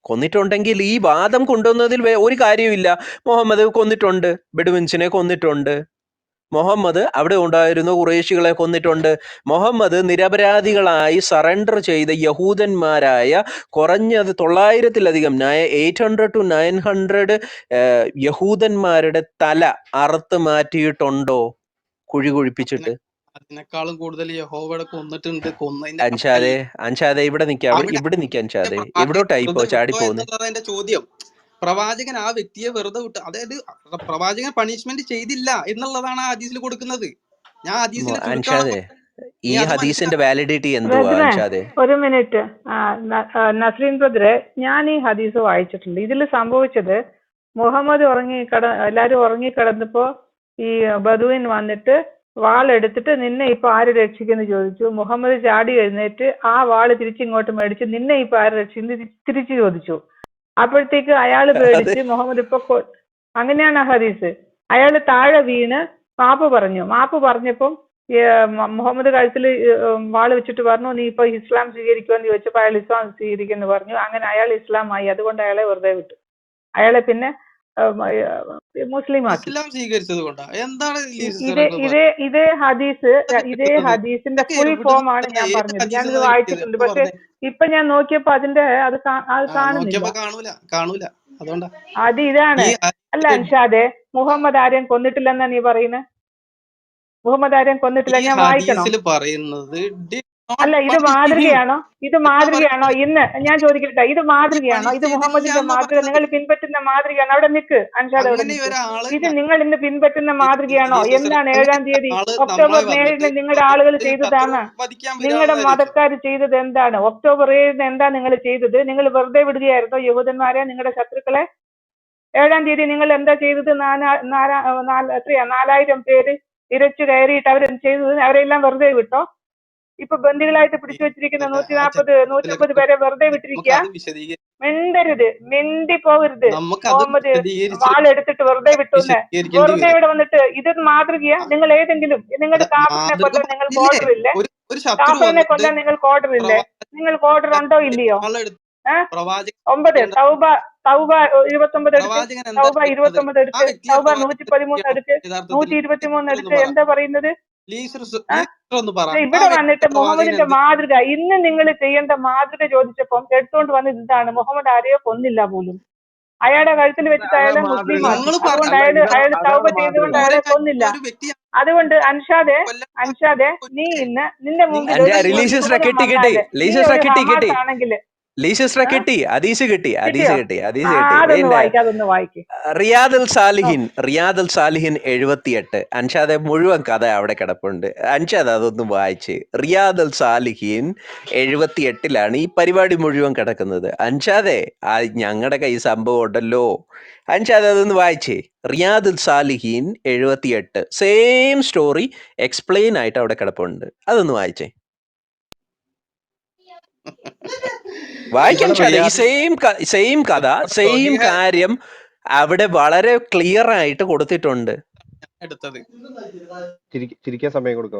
കൊന്നിട്ടുണ്ടെങ്കിൽ ഈ വാദം കൊണ്ടുവന്നതിൽ ഒരു കാര്യമില്ല. മുഹമ്മദ് കൊന്നിട്ടുണ്ട്, ബെഡുവിൻസിനെ കൊന്നിട്ടുണ്ട്. മുഹമ്മദ് അവിടെ ഉണ്ടായിരുന്ന ഖുറൈശികളെ കൊന്നിട്ടുണ്ട്. മുഹമ്മദ് നിരപരാധികളായി സറണ്ടർ ചെയ്ത യഹൂദന്മാരായ കുറഞ്ഞത് 900-ലധികം 800 to 900 യഹൂദന്മാരുടെ തല അറുത്ത് മാറ്റിയിട്ടുണ്ടോ കുഴി കുഴിപ്പിച്ചിട്ട്? അതിനേക്കാളും കൂടുതൽ യഹോവയുടെ കൊന്നിട്ടുണ്ട്. അൻഷാദെ ഇവിടെ നിൽക്കാം, അൻഷാദെ എവിടോട്ടായി ഇപ്പോ ചാടിപ്പോകുന്നത്? എന്റെ ചോദ്യം, പ്രവാചകൻ ആ വ്യക്തിയെ വെറുതെ വിട്ടു, അതായത് പ്രവാചകൻ പണിഷ്മെന്റ് ചെയ്തില്ല എന്നുള്ളതാണ് ആ ഹദീസിൽ കൊടുക്കുന്നത്. ഞാൻ അൻഷാദെ ഈ ഹദീസിന്റെ വാലിഡിറ്റി എന്തുവാ അൻഷാദെ? ഒരു മിനിറ്റ് നസ്രീൻ ബ്രദറെ, ഞാൻ ഈ ഹദീസ് വായിച്ചിട്ടുണ്ട്. ഇതിൽ സംഭവിച്ചത് മുഹമ്മദ് എല്ലാരും ഉറങ്ങിക്കിടന്നപ്പോ ഈ ബദുവിൻ വന്നിട്ട് വാളെടുത്തിട്ട് നിന്നെ ഇപ്പൊ ആര് രക്ഷിക്കുന്നു ചോദിച്ചു. മുഹമ്മദ് ചാടി എഴുന്നേറ്റ് ആ വാള് തിരിച്ചിങ്ങോട്ട് മേടിച്ച് നിന്നെ ഇപ്പൊ ആര് രക്ഷിക്കുന്നു തിരിച്ചു ചോദിച്ചു. അപ്പോഴത്തേക്ക് അയാള് പേടിച്ച് മുഹമ്മദ് ഇപ്പൊ അങ്ങനെയാണ് ആ ഹദീസ്. അയാള് താഴെ വീണ് മാപ്പ് പറഞ്ഞപ്പം മുഹമ്മദ് കഴുത്തിൽ വാള് വെച്ചിട്ട് പറഞ്ഞു, നീ ഇപ്പൊ ഇസ്ലാം സ്വീകരിക്കുമെന്ന് ചോദിച്ചപ്പോ അയാൾ ഇസ്ലാം സ്വീകരിക്കുമെന്ന് പറഞ്ഞു. അങ്ങനെ അയാൾ ഇസ്ലാമായി. അതുകൊണ്ട് അയാളെ വെറുതെ വിട്ടു. അയാളെ പിന്നെ മുസ്ലിം ആക്കി. ഇതേ ഹദീസിന്റെ ഫുൾ ഫോം ആണ് ഞാൻ പറഞ്ഞത്. ഞാനിത് വായിച്ചിട്ടുണ്ട്. പക്ഷെ ഇപ്പൊ ഞാൻ നോക്കിയപ്പോ അതിന്റെ അത് കാണുന്നില്ല. അത് ഇതാണ്. അല്ല അൻഷാദെ, മുഹമ്മദ് ആരെയും കൊന്നിട്ടില്ലെന്നാ നീ പറയുന്നത്? മുഹമ്മദ് ആരെയും കൊന്നിട്ടില്ല. ഞാൻ വായിക്കണം. അല്ല, ഇത് മാതൃകയാണോ? ഇന്ന് ഞാൻ ചോദിക്കട്ടെ, ഇത് മാതൃകയാണോ? ഇത് മുഹമ്മദിന്റെ മാതൃക നിങ്ങൾ പിൻപറ്റുന്ന മാതൃകയാണോ? അവിടെ നിൽക്ക് അൻഷാദ്, അവിടെ നിൽക്ക്. ഇത് നിങ്ങൾ ഇന്ന് പിൻപറ്റുന്ന മാതൃകയാണോ? എന്താണ് 7-ാം തീയതി ഒക്ടോബർ 7-ന് നിങ്ങളുടെ ആളുകൾ ചെയ്തതാണ്? നിങ്ങളുടെ മതക്കാർ ചെയ്തത് എന്താണ്? ഒക്ടോബർ 7-ന് എന്താ നിങ്ങൾ ചെയ്തത്? നിങ്ങൾ വെറുതെ വിടുകയായിരുന്നോ യഹൂദന്മാരെ, നിങ്ങളുടെ ശത്രുക്കളെ? 7-ാം തീയതി നിങ്ങൾ എന്താ ചെയ്തത്? 4000 പേര് ഇരച്ചു കയറിയിട്ട് അവർ ചെയ്തത് അവരെല്ലാം വെറുതെ വിട്ടോ? ഇപ്പൊ ബന്ദികളായിട്ട് പിടിച്ചു വെച്ചിരിക്കുന്ന 140-150 പേരെ വെറുതെ വിട്ടിരിക്കുക. മിണ്ടരുത്, മിണ്ടി പോകരുത്. മുഹമ്മദ് വാളെടുത്തിട്ട് വെറുതെ വിട്ടുന്ന് വെറുതെ ഇവിടെ വന്നിട്ട് ഇത് മാതൃകയാ? നിങ്ങൾ ഏതെങ്കിലും നിങ്ങളുടെ കാഫറിനെ കൊല്ലാൻ നിങ്ങൾക്ക് ഓർഡർ ഇല്ലേ? കാഫറിനെ കൊല്ലാൻ നിങ്ങൾക്ക് ഓർഡർ ഇല്ലേ? നിങ്ങൾക്ക് ഓർഡർ ഉണ്ടോ ഇല്ലയോ? 9 തൗബ 29 എടുക്ക്, തൗബ 29 എടുക്ക്, തൗബ 113 എടുക്ക്, 123 എടുക്ക്. എന്താ പറയുന്നത്? ഇവിടെ വന്നിട്ട് മുഹമ്മദിന്റെ മാതൃക, ഇന്ന് നിങ്ങൾ ചെയ്യേണ്ട മാതൃക ചോദിച്ചപ്പം എടുത്തുകൊണ്ട് വന്നത് ഇതാണ്. മുഹമ്മദ് ആരെയോ കൊന്നില്ല പോലും. അയാളുടെ കഴുത്തിൽ വെച്ചിട്ട് അയാളെ മുസ്ലിം ആക്കി. അതുകൊണ്ട് അയാൾ തൗബ ചെയ്തുകൊണ്ട് അയാളെ കൊന്നില്ല. അതുകൊണ്ട് അൻഷാദെ, നീ ഇന്ന് നിന്റെ മുമ്പിൽ ആണെങ്കിൽ റിയാദുൽ സാലിഹിൻ 78. അൻഷാദെ മുഴുവൻ കഥ അവിടെ കിടപ്പുണ്ട്. അൻഷാദ് അതൊന്നും വായിച്ച്. റിയാദുൽ സാലിഹിൻ 78-ലാണ് ഈ പരിപാടി മുഴുവൻ കിടക്കുന്നത്. അൻഷാദെ ഞങ്ങളുടെ കൈ സംഭവം ഉണ്ടല്ലോ. അൻഷാദ് അതൊന്ന് വായിച്ചേ. റിയാദുൽ സാലിഹിൻ 78 സെയിം സ്റ്റോറി എക്സ്പ്ലെയിൻ ആയിട്ട് അവിടെ കിടപ്പുണ്ട്. അതൊന്ന് വായിച്ചേ. വായിക്കാൻ ഈ സെയിം കഥ സെയിം കാര്യം അവിടെ വളരെ ക്ലിയർ ആയിട്ട് കൊടുത്തിട്ടുണ്ട്. ചിരിക്കാൻ സമയം കൊടുക്കും.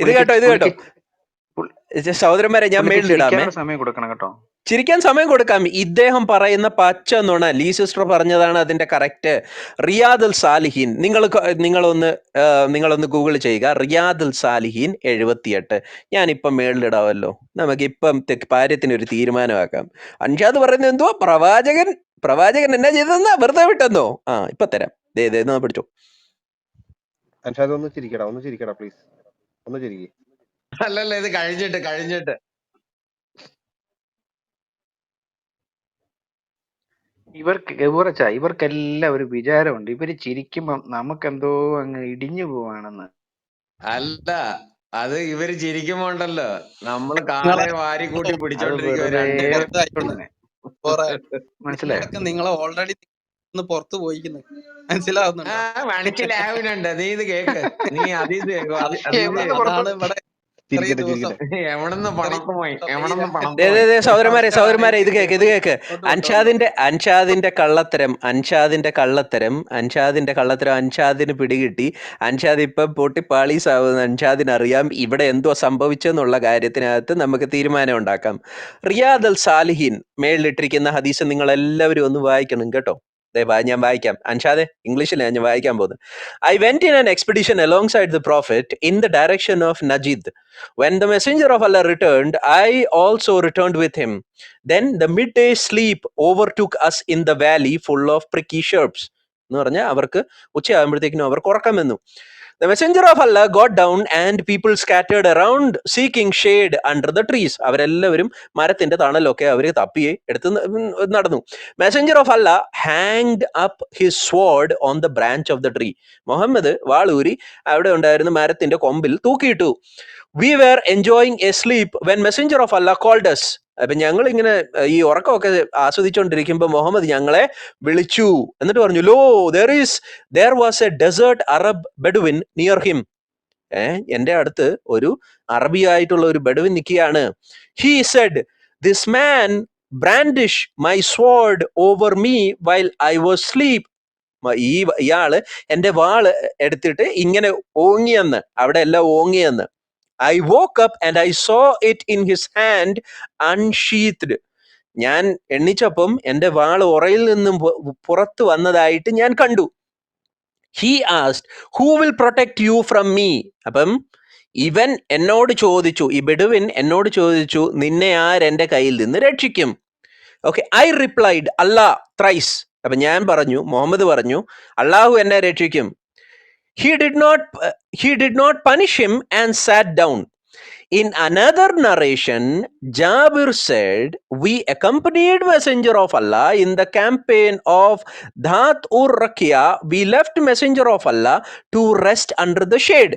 ഇത് കേട്ടോ സഹോദരന്മാരെ, ഞാൻ മേളിലിടാമേ. ചിരിക്കാൻ സമയം കൊടുക്കാം. ഇദ്ദേഹം പറയുന്ന പച്ച നുണ. ലീ സിസ്റ്റർ പറഞ്ഞതാണ് അതിന്റെ കറക്റ്റ്. റിയാദുൽ സാലിഹീൻ നിങ്ങളൊന്ന് ഗൂഗിൾ ചെയ്യുക. റിയാദുൽ സാലിഹീൻ 78. ഞാനിപ്പം മേളിലിടാവല്ലോ. നമുക്കിപ്പം കാര്യത്തിന് ഒരു തീരുമാനമാക്കാം. അൻഷാദ് പറയുന്നത് എന്തുവാ? പ്രവാചകൻ എന്നാ ചെയ്തെന്നാ? വെറുതെ വിട്ടെന്നോ? ഇപ്പൊ തരാം. പിടിച്ചോ. അൻഷാദ് ഒന്ന് ചിരിക്കടാ പ്ലീസ്. ഒന്ന് ചിരിക്കേ. അല്ലല്ല, ഇത് കഴിഞ്ഞിട്ട് ഇവർക്കെല്ലാം ഒരു വിചാരമുണ്ട്. ഇവര് ചിരിക്കുമ്പം നമുക്കെന്തോ അങ്ങ് ഇടിഞ്ഞു പോവാണെന്ന്. അല്ല, അത് ഇവര് ചിരിക്കുമ്പോ ഉണ്ടല്ലോ, നമ്മള് നിങ്ങളെ കാലെ വാരി കൂട്ടി അത് പിടിച്ചോണ്ടിരിക്കുക വെറുതെ രണ്ടുപേരും. പുറത്തായിട്ടുണ്ട്. മനസ്സിലായോ? നിങ്ങൾ ഓൾറെഡി പുറത്തു പോയിക്കുന്നു, മനസ്സിലാവുന്നുണ്ടോ? മനസ്സിലാവുന്നുണ്ട്. നീ ഇത് കേക്ക്, നീ അതീത് കേക്കോ, അതീത് എവിടുന്ന് കേക്ക്. അതാണ് പുറത്ത്? ഇവിടെ ഇത്രയും ദിവസം എവിടെന്ന് പണത്ത് പോയി, ഈ എവിടെന്ന് പണത്ത് ദേ, പോയി. ദേ, ദേ, സഹോദരന്മാരെ ആൾക്കാരാണ് ഇത് കേക്ക് മുന്നോട്ട് കൊണ്ടുപോകുന്നത്. അൻഷാദിന്റെ കള്ളത്തരം അൻഷാദിന് പിടികിട്ടി. അൻഷാദ് ഇപ്പം പൊട്ടി പാളീസാവുന്ന അൻഷാദിനറിയാം ഇവിടെ എന്തോ സംഭവിച്ചെന്നുള്ള കാര്യത്തിനകത്ത് നമുക്ക് തീരുമാനം ഉണ്ടാക്കാം. റിയാദ് അൽ സാലിഹീൻ മേളിലിട്ടിരിക്കുന്ന ഹദീസ് നിങ്ങൾ എല്ലാവരും ഒന്ന് വായിക്കണം കേട്ടോ. ഞാൻ വായിക്കാം. അൻഷാദെ, ഇംഗ്ലീഷിലാണ് ഞാൻ വായിക്കാൻ പോകുന്നത്. I went in an expedition alongside the Prophet in the direction of Najd. When the messenger of Allah returned, I also returned with him. Then the midday sleep overtook us in the valley full of pricky shrubs. എന്ന് പറഞ്ഞാൽ അവർക്ക് ഉച്ചയാകുമ്പോഴത്തേക്കിനും അവർക്ക് ഉറക്കം വന്നു. The messenger of Allah got down and people scattered around seeking shade under the trees. അവരെല്ലാവരും മരത്തിന്റെ തണലൊക്കെ അവർ തപ്പിയെ എടുത്ത് നടന്നു. Messenger of Allah hanged up his sword on the branch of the tree. Muhammad വാളൂരി അവിടെ ഉണ്ടായിരുന്ന മരത്തിന്റെ കൊമ്പിൽ തൂക്കിയിട്ടു. We were enjoying a sleep when messenger of Allah called us. അപ്പൊ ഞങ്ങൾ ഇങ്ങനെ ഈ ഉറക്കമൊക്കെ ആസ്വദിച്ചുകൊണ്ടിരിക്കുമ്പോൾ മുഹമ്മദ് ഞങ്ങളെ വിളിച്ചു. എന്നിട്ട് പറഞ്ഞു, law there was a desert Arab Bedouin near him. എന്റെ അടുത്ത് ഒരു അറബിയായിട്ടുള്ള ഒരു ബെഡുവിൻ നിൽക്കുകയാണ്. He said, this man brandished my sword over me while I was asleep. ഇയാള് എന്റെ വാള് എടുത്തിട്ട് ഇങ്ങനെ ഓങ്ങിയെന്ന്, അവിടെ എല്ലാം ഓങ്ങിയെന്ന്. I woke up and I saw it in his hand unsheathed. ഞാൻ എണ്ണിച്ചപ്പം എന്റെ വാൾ ഉറയിൽ നിന്നും പുറത്തു വന്നതായിട്ട് ഞാൻ കണ്ടു. He asked, who will protect you from me? അപ്പം ഇവൻ എന്നോട് ചോദിച്ചു, ഈ ബെഡുവിൻ എന്നോട് ചോദിച്ചു, നിന്നെ ആരെന്റെ കയ്യിൽ നിന്ന് രക്ഷിക്കും? Okay, I replied, Allah thrice. അപ്പൊ ഞാൻ പറഞ്ഞു, മുഹമ്മദ് പറഞ്ഞു, അള്ളാഹു എന്നെ രക്ഷിക്കും. He did not punish him and sat down. In another narration, Jabir said, we accompanied messenger of Allah in the campaign of Dhat ur Rakia. We left messenger of Allah to rest under the shade.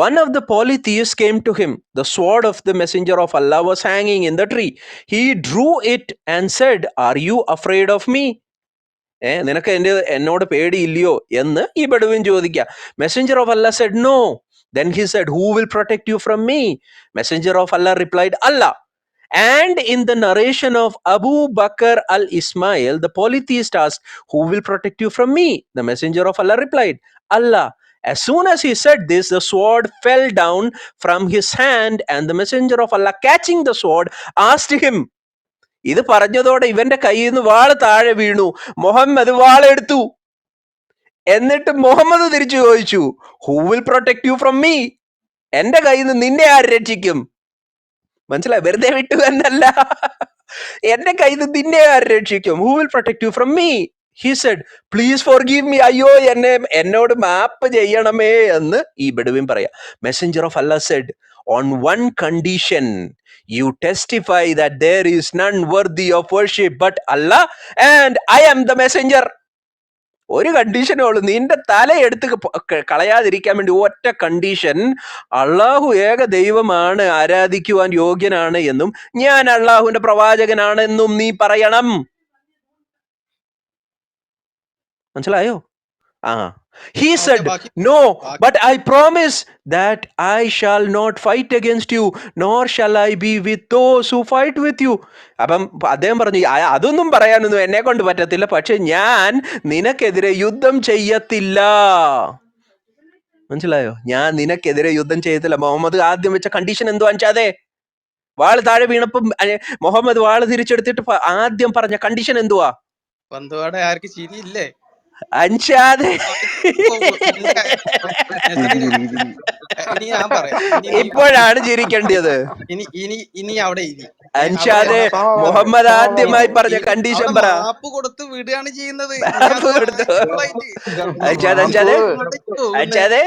One of the polytheists came to him. The sword of the messenger of Allah was hanging in the tree. He drew it and said, are you afraid of me? നിനക്ക് എന്നോട് പേടിയില്ലയോ എന്ന് ഈ ബെഡുവിൻ ചോദിക്കുക. Messenger of Allah said, no. Then he said, who will protect you from me? Messenger of Allah replied, Allah. And in the narration of Abu Bakr al-Ismail, the polytheist asked, who will protect you from me? The messenger of Allah replied, Allah. As soon as he said this, the sword fell down from his hand, and the messenger of Allah, catching the sword, asked him. ഇത് പറഞ്ഞതോടെ ഇവന്റെ കയ്യിൽ നിന്ന് വാള് താഴെ വീണു. മുഹമ്മദ് വാളെടുത്തു. എന്നിട്ട് മുഹമ്മദ് തിരിച്ചു ചോദിച്ചു, who will protect you from me? എന്റെ കയ്യിൽ നിന്ന് നിന്നെ ആര് രക്ഷിക്കും? മനസ്സിലായി? വെറുതെ വിട്ടു എന്നല്ല, എന്റെ കയ്യിൽ നിന്ന് നിന്നെ ആര് രക്ഷിക്കും? Who will protect you from me? He said, please forgive me. അയ്യോ, എന്നോട് മാപ്പ് ചെയ്യണമേ എന്ന് ഈ ബെഡുവിൻ പറയാം. Messenger of Allah said, on one condition, you testify that there is none worthy of worship but Allah and I am the messenger. ഒരു കണ്ടീഷനേ ഉള്ളൂ, നിന്റെ തല എടുത്ത് കളയാതിരിക്കാൻ വേണ്ടി ഒറ്റ കണ്ടീഷൻ, അള്ളാഹു ഏക ദൈവമാണ്, ആരാധിക്കുവാൻ യോഗ്യനാണ് എന്നും ഞാൻ അള്ളാഹുവിന്റെ പ്രവാചകനാണ് എന്നും നീ പറയണം. മനസ്സിലായോ? He said, no, but I promise that I shall not fight against you, nor shall I be with those who fight with you. അപ്പം അദ്ദേഹം പറഞ്ഞു, അതൊന്നും പറയാനൊന്നും എന്നെ കൊണ്ട് പറ്റത്തില്ല, പക്ഷെ ഞാൻ നിനക്കെതിരെ യുദ്ധം ചെയ്യത്തില്ല. മനസ്സിലായോ? ഞാൻ നിനക്കെതിരെ യുദ്ധം ചെയ്യത്തില്ല. മുഹമ്മദ് ആദ്യം വെച്ച കണ്ടീഷൻ എന്തോ അഞ്ചാതെ, വാള് താഴെ വീണപ്പം മുഹമ്മദ് വാള് തിരിച്ചെടുത്തിട്ട് ആദ്യം പറഞ്ഞ കണ്ടീഷൻ എന്തുവാ? ആർക്ക് ചിരിയില്ലേ? അൻഷാദ്, ഞാൻ പറയാം, ഇപ്പോഴാണ് ചിരിക്കേണ്ടത്. ഇനി അവിടെ ഇരി. അൻഷാദ്, മുഹമ്മദ് ആദ്യമായി പറഞ്ഞ കണ്ടീഷൻ പറ. മാപ്പ് കൊടുത്ത് വിടുകയാണ് ചെയ്യുന്നത്. അൻഷാദ്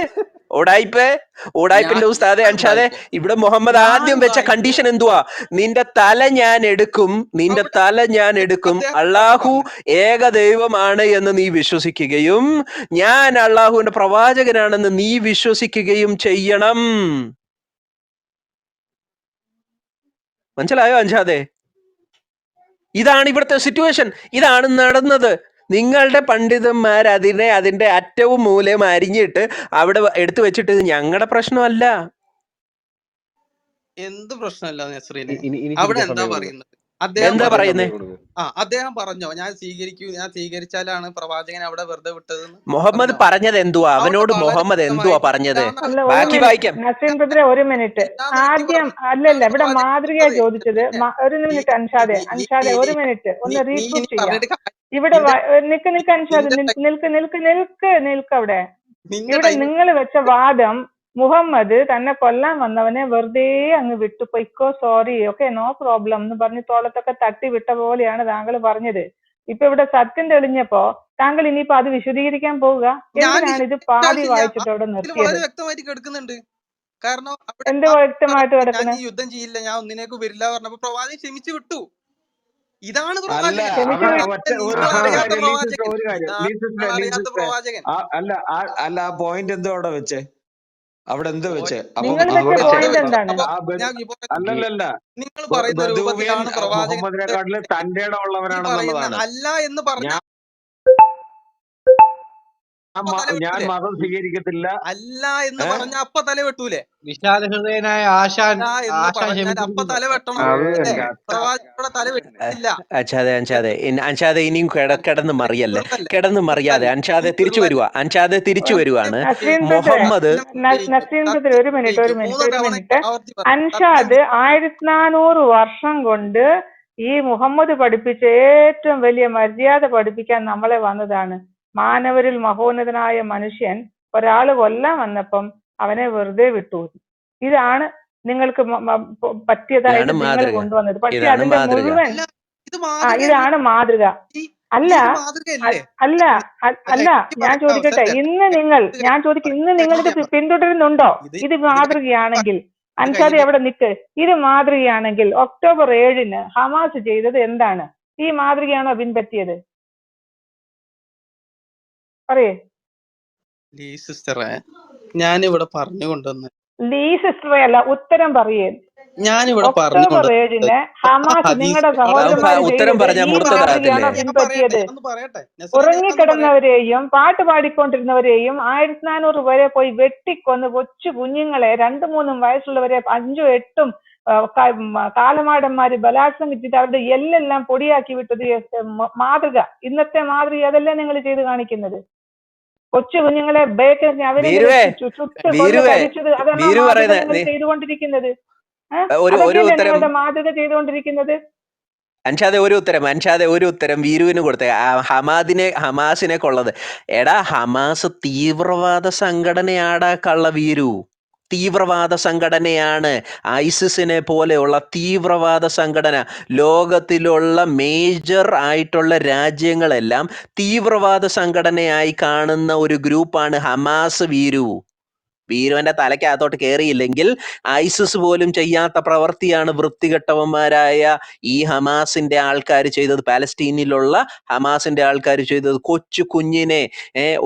ഉടായ്പിന്റെ ഉസ്താദെ അൻഷാദെ, ഇവിടെ മുഹമ്മദ് ആദ്യം വെച്ച കണ്ടീഷൻ എന്തുവാ? നിന്റെ തല ഞാൻ എടുക്കും, അള്ളാഹു ഏക ദൈവമാണ് എന്ന് നീ വിശ്വസിക്കുകയും ഞാൻ അള്ളാഹുവിന്റെ പ്രവാചകനാണെന്ന് നീ വിശ്വസിക്കുകയും ചെയ്യണം. മനസ്സിലായോ അൻഷാദെ? ഇതാണ് ഇവിടുത്തെ സിറ്റുവേഷൻ, ഇതാണ് നടന്നത്. നിങ്ങളുടെ പണ്ഡിതന്മാർ അതിന്റെ അറ്റവും മൂലയും അരിഞ്ഞിട്ട് അവിടെ എടുത്തു വെച്ചിട്ട് ഇത് ഞങ്ങളുടെ പ്രശ്നമല്ല. എന്ത് പ്രശ്നമല്ല നസ്രീനെ. ഇനി അവിടെ ചിരിക്കാൻ എന്താ സമയം കൊടുക്കും. പറയുന്നത്? അദ്ദേഹം എന്താ പറഞ്ഞു, പറയുന്നേ? അദ്ദേഹം പറഞ്ഞോ ഞാൻ സ്വീകരിച്ചാലാണ് പ്രവാചകൻ അവിടെ വെറുതെ വിട്ടതെന്ന് മുഹമ്മദ് പറഞ്ഞോ? പറഞ്ഞത് എന്തുവാ? അവിടെ അവനോട് വളരെ മുഹമ്മദ് എന്തുവാ വ്യക്തമായിട്ട് പറഞ്ഞത്? ഇല്ലാന്ന് അല്ല, ഒരു ബാക്കി മിനിറ്റ് വായിക്കാം. നസീം ബ്രദറെ, ഒരു മിനിറ്റ്. ഇല്ലാന്ന് വ്യക്തി ആദ്യം പറഞ്ഞു. അല്ലല്ല, ഇതാണ് ഇവിടെ പ്രവാചകൻ മാതൃകയാ വിട്ടത്. ചോദിച്ചത്. ഒരു നീ മിനിറ്റ് അൻഷാദെ, നീ ഒരു മിനിറ്റ് ഒന്ന് നീ റീപ്രൂഫ് ഇനി ചെയ്യാം. പറഞ്ഞിട്ട് ഇവിടെ നിന്റെ നിൽക്ക് അൻഷാദ്, നിന്റെ നിൽക്ക് അവിടെ. നിന്റെ ഇവിടെ ടൈം നിങ്ങൾ വെച്ച വാദം മുഹമ്മദ് തന്നെ കൊല്ലാൻ വന്നവനെ വെറുതെ അങ്ങ് വിട്ടു പൊയ്ക്കോ, സോറി, ഓക്കെ, നോ പ്രോബ്ലം എന്ന് പറഞ്ഞ് തോളത്തൊക്കെ തട്ടി വിട്ട പോലെയാണ് താങ്കൾ പറഞ്ഞത്. ഇപ്പൊ ഇവിടെ സത്യം തെളിഞ്ഞപ്പോ താങ്കൾ ഇനിയിപ്പോ അത് വിശദീകരിക്കാൻ പോവുക. എന്തിനാണ് ഇത് പാതി വായിച്ചിട്ട് അവിടെ നിർത്തിയത്? വളരെ വ്യക്തമായിട്ട് കിടക്കുന്നുണ്ട്. കാരണം അവിടെ എന്ത് വ്യക്തമായിട്ട് ഞാൻ കിടക്കുന്നത്? ഈ യുദ്ധം ചെയ്യില്ല, ഞാൻ ഒന്നിനേക്ക് വരില്ല പറഞ്ഞപ്പോ പ്രവാചകൻ ക്ഷമിച്ചു വിട്ടു. ഇതാണ് അല്ല പ്രവാചകൻ. ക്ഷമിച്ചു അവിടെ വിട്ടു. ഒറ്റ നിങ്ങൾ ഒരു അറിയാത്ത കാര്യം പ്രവാചകൻ. ഒരു കാര്യം ഇതാണ് നിങ്ങൾ അറിയാത്ത പ്രവാചകൻ. അല്ല ആ പോയിന്റ് എന്തോ അവിടെ വെച്ചേ, അവിടെ എന്തോ വെച്ചേ? അപ്പം നിങ്ങൾ വെച്ച അവിടെ പോയിന്റ് എന്താണ്? അപ്പൊ ആ ഞാൻ അല്ലല്ല നിങ്ങൾ പറയുന്ന ബദൂവിയൻ രൂപത്തിലാണ് പ്രവാചകൻ മുഹമ്മദിനെക്കാട്ടിലും തന്റെ ഇടം ഈ പറയുന്ന ഉള്ളവനാണെന്നുള്ളതാണ്. അല്ല എന്ന് പറഞ്ഞ ഞാൻ മതം സ്വീകരിക്കത്തില്ല അല്ല എന്ന് പറഞ്ഞ അപ്പ തല വെട്ടൂലേ? വിശാല ഹൃദയനായ ആശാൻ അല്ല എന്ന് പറഞ്ഞാൽ അപ്പ ക്ഷമിച്ചിട്ടുണ്ട്. തല വെട്ടണം. അത് അല്ലേ? എന്റെ പ്രവാചകരുടെ തല വെട്ടില്ല. അൻഷാദെ ഇനിയും കിടന്ന് മറിയാതെ അൻഷാദെ തിരിച്ചു വരുവാണ്. നസീം ബ്രദർ, ഒരു മിനിറ്റ്. അൻഷാദ് 1400 വർഷം കൊണ്ട് ഈ മുഹമ്മദ് പഠിപ്പിച്ച ഏറ്റവും വലിയ മര്യാദ പഠിപ്പിക്കാൻ നമ്മളെ വന്നതാണ്. മാനവരിൽ മഹോന്നതനായ മനുഷ്യൻ ഒരാള് കൊല്ലാൻ വന്നപ്പം അവനെ വെറുതെ വിട്ടു. ഇതാണ് നിങ്ങൾക്ക് പറ്റിയതായിട്ട് നിങ്ങൾ കൊണ്ടുവന്നത്. പക്ഷെ അതിന്റെ മുഴുവൻ ഇതാണ് മാതൃക. അല്ല ഞാൻ ചോദിക്കട്ടെ, ഇന്ന് നിങ്ങൾ ഇത് പിന്തുടരുന്നുണ്ടോ? ഇത് മാതൃകയാണെങ്കിൽ അൻഷാദ് എവിടെ നിൽക്ക്. ഇത് മാതൃകയാണെങ്കിൽ ഒക്ടോബർ 7-ന് ഹമാസ് ചെയ്തത് എന്താണ്? ഈ മാതൃകയാണോ പിൻപറ്റിയത്? പറയേ. സിസ്റ്ററെ, ഞാനിവിടെ പറഞ്ഞു കൊണ്ടുവന്ന് സിസ്റ്ററെ അല്ല, ഉത്തരം പറയേ. ഞാനിവിടെ ഒക്ടോബർ 7-ന് ഹമാസ് നിങ്ങളുടെ സഹോദരന്മാർ ചെയ്തത് ഈ മാതൃകയാണോ പിൻപറ്റിയത്? ഉറങ്ങിക്കിടന്നവരെയും പാട്ട് പാടിക്കൊണ്ടിരുന്നവരെയും 1400 വരെ പോയി വെട്ടിക്കൊന്ന് കൊച്ചു കുഞ്ഞുങ്ങളെ 2-3 വയസ്സുള്ളവരെ 5ഉം 8ഉം കാലമാടന്മാര് ബലാത്സംഗിച്ചിട്ട് അവരുടെ എല്ലെല്ലാം പൊടിയാക്കി വിട്ടത് മാതൃക. ഇന്നത്തെ മാതൃക അതല്ലേ നിങ്ങൾ ചെയ്ത് കാണിക്കുന്നത്? കൊച്ചു കുഞ്ഞുങ്ങളെ അവരെ കരിച്ചത് അതാണ് ചെയ്തുകൊണ്ടിരിക്കുന്നത്. നിങ്ങളുടെ മാതൃക ചെയ്തുകൊണ്ടിരിക്കുന്നത്. അൻഷാദെ ഒരു ഉത്തരം വീരുവിന് കൊടുത്തേ. ഹമാസിനെ കൊള്ളത്. എടാ, ഹമാസ് തീവ്രവാദ സംഘടനയാടാ കള്ള വീരു. തീവ്രവാദ സംഘടനയാണ്. ഐസിസിനെ പോലെയുള്ള തീവ്രവാദ സംഘടന. ലോകത്തിലുള്ള മേജർ ആയിട്ടുള്ള രാജ്യങ്ങളെല്ലാം തീവ്രവാദ സംഘടനയായി കാണുന്ന ഒരു ഗ്രൂപ്പാണ് ഹമാസ്. വീരുവിന്റെ തലയ്ക്കകത്തോട്ട് കയറിയില്ലെങ്കിൽ ഐസിസ് പോലും ചെയ്യാത്ത പ്രവൃത്തിയാണ് വൃത്തികെട്ടവന്മാരായ ഈ ഹമാസിന്റെ ആൾക്കാർ ചെയ്തത്. പാലസ്തീനിലുള്ള ഹമാസിന്റെ ആൾക്കാർ ചെയ്തത് കൊച്ചു കുഞ്ഞിനെ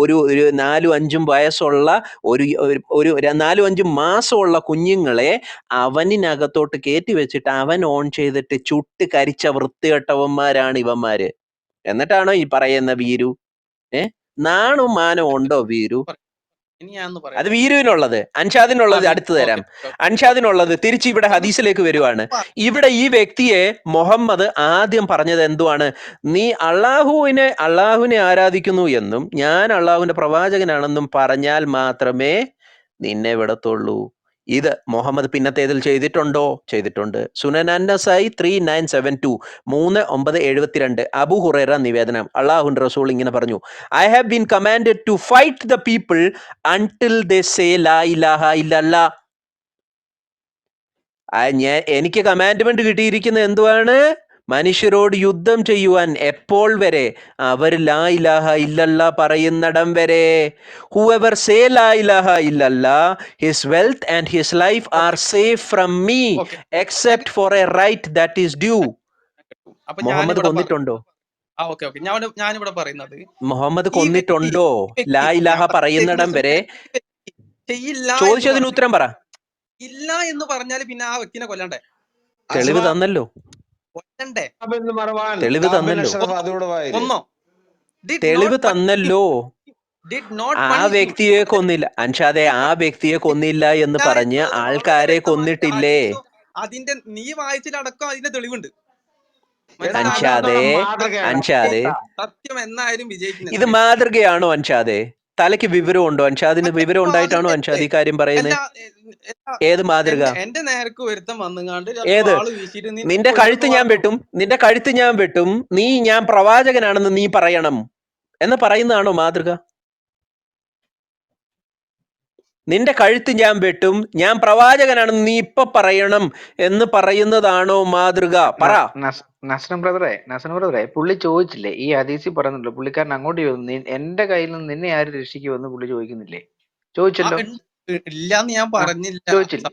ഒരു 4-5 വയസ്സുള്ള ഒരു 4-5 മാസമുള്ള കുഞ്ഞുങ്ങളെ അവനിനകത്തോട്ട് കയറ്റി വെച്ചിട്ട് അവൻ ഓൺ ചെയ്തിട്ട് ചുട്ട് കരിച്ച വൃത്തികെട്ടവന്മാരാണ് ഇവന്മാര്. എന്നിട്ടാണോ ഈ പറയുന്ന വീരു? നാണും മാനവും ഉണ്ടോ വീരു? അത് വീരുവിനുള്ളത്. അൻഷാദിനുള്ളത് അടുത്ത് തരാം. അൻഷാദിനുള്ളത് തിരിച്ച് ഇവിടെ ഹദീസിലേക്ക് വരുവാണ്. ഇവിടെ ഈ വ്യക്തിയെ മുഹമ്മദ് ആദ്യം പറഞ്ഞത് എന്തുവാണ്? നീ അള്ളാഹുവിനെ ആരാധിക്കുന്നു എന്നും ഞാൻ അള്ളാഹുവിന്റെ പ്രവാചകനാണെന്നും പറഞ്ഞാൽ മാത്രമേ നിന്നെ വിടത്തുള്ളൂ. ഇത് മുഹമ്മദ് പിന്നത്തേതിൽ ചെയ്തിട്ടുണ്ടോ? ചെയ്തിട്ടുണ്ട്. സുനൻ അന്നസായി 3972 3972 അബൂ ഹുറൈറ നിവേദനം. അള്ളാഹുവിന്റെ റസൂൽ ഇങ്ങനെ പറഞ്ഞു, I have been commanded to fight the people until they say ലാ ഇലാഹ ഇല്ലല്ലാഹ്. എനിക്ക് കമാൻഡ്മെന്റ് കിട്ടിയിരിക്കുന്നത് എന്തുവാണ്? മനുഷ്യരോട് യുദ്ധം ചെയ്യുവാൻ എപ്പോൾ വരെ? അവർ ലാ ഇലാഹ ഇല്ലല്ല പറയുന്നിടം വരെ. ഹൂഎവർ സേ ലാ ഇലാഹ ഇല്ലല്ല, his wealth and his life are okay safe from me okay except for a right that is due. അപ്പൊ മുഹമ്മദ് ഞാനിവിടെ കൊന്നിട്ടുണ്ടോ? ഓക്കെ ഓക്കെ ഞാനിവിടെ പറയുന്നത് മുഹമ്മദ് ഈ വ്യക്തി കൊന്നിട്ടുണ്ടോ? ലാ ഇലാഹ പറയുന്നിടം വരെ. ചെയ്യില്ല എന്ന് ചോദിച്ചതിന് പറഞ്ഞു ഉത്തരം പറ. ഇല്ല എന്ന് പറഞ്ഞാൽ പിന്നെ ആ വ്യക്തിനെ കൊല്ലണ്ടേ? തെളിവ് തന്നല്ലോ, കൊല്ലണ്ടേ? എന്ന് പറവാൻ തെളിവ് കാബിൽ തന്നല്ലോ, അഷ്റഫ് അതോട് വായില്ലേ? ഒന്നോ ഡിഡ് തെളിവ് നോട്ട് തന്നല്ലോ. ആ പണിഷ് യു. വ്യക്തിയെ കൊന്നില്ല അൻഷാദെ, ആ വ്യക്തിയെ കൊന്നില്ല എന്ന് പറഞ്ഞ് ആൾക്കാരെ കൊന്നിട്ടില്ലേ? അതിന്റെ നീ വായിച്ചിലടക്കം അതിന്റെ തെളിവുണ്ട്. എടാ മനസ്സിലായോ? അൻഷാദെ, അതൊന്നും മാതൃകയാണ്. അൻഷാദെ, സത്യം എന്നായാലും ഇത് വിജയിക്കുന്നത്. മാതൃകയാണോ അൻഷാദെ? തലയ്ക്ക് വിവരമുണ്ടോ അൻഷാദിന്? വിവരം ഉണ്ടായിട്ടാണോ അൻഷാദ് ഈ കാര്യം പറയുന്നത്? ഏത് മാതൃക? എന്റെ നേർക്ക് ഒരുത്തം വന്നുകാണ്ട് ഏത്? ആള് വീശിട്ട് നിന്റെ കഴുത്ത് ഞാൻ വെട്ടും, നിന്റെ കഴുത്ത് ഞാൻ വെട്ടും, ഞാൻ പ്രവാചകനാണെന്ന് നീ പറയണം എന്ന് പറയുന്നതാണോ മാതൃക? നിന്റെ കഴുത്ത് ഞാൻ വെട്ടും, ഞാൻ പ്രവാചകനാണെന്ന് നീ ഇപ്പൊ പറയണം എന്ന് പറയുന്നതാണോ മാതൃക? പറ. നസ്രൻ ബ്രദറെ പുള്ളി ചോദിച്ചില്ലേ, ഈ ഹദീസിൽ പറയുന്നുണ്ടല്ലോ, പുള്ളിക്കാരൻ അങ്ങോട്ട് ചോദിച്ചു, എന്റെ കയ്യിൽ നിന്ന് നിന്നെ ആര് രക്ഷിക്കുമെന്ന് പുള്ളി ചോദിക്കുന്നില്ലേ? ചോദിച്ചല്ലോ. ഇല്ലാന്ന് ഞാൻ പറഞ്ഞില്ല. ചോദിച്ചില്ലേ?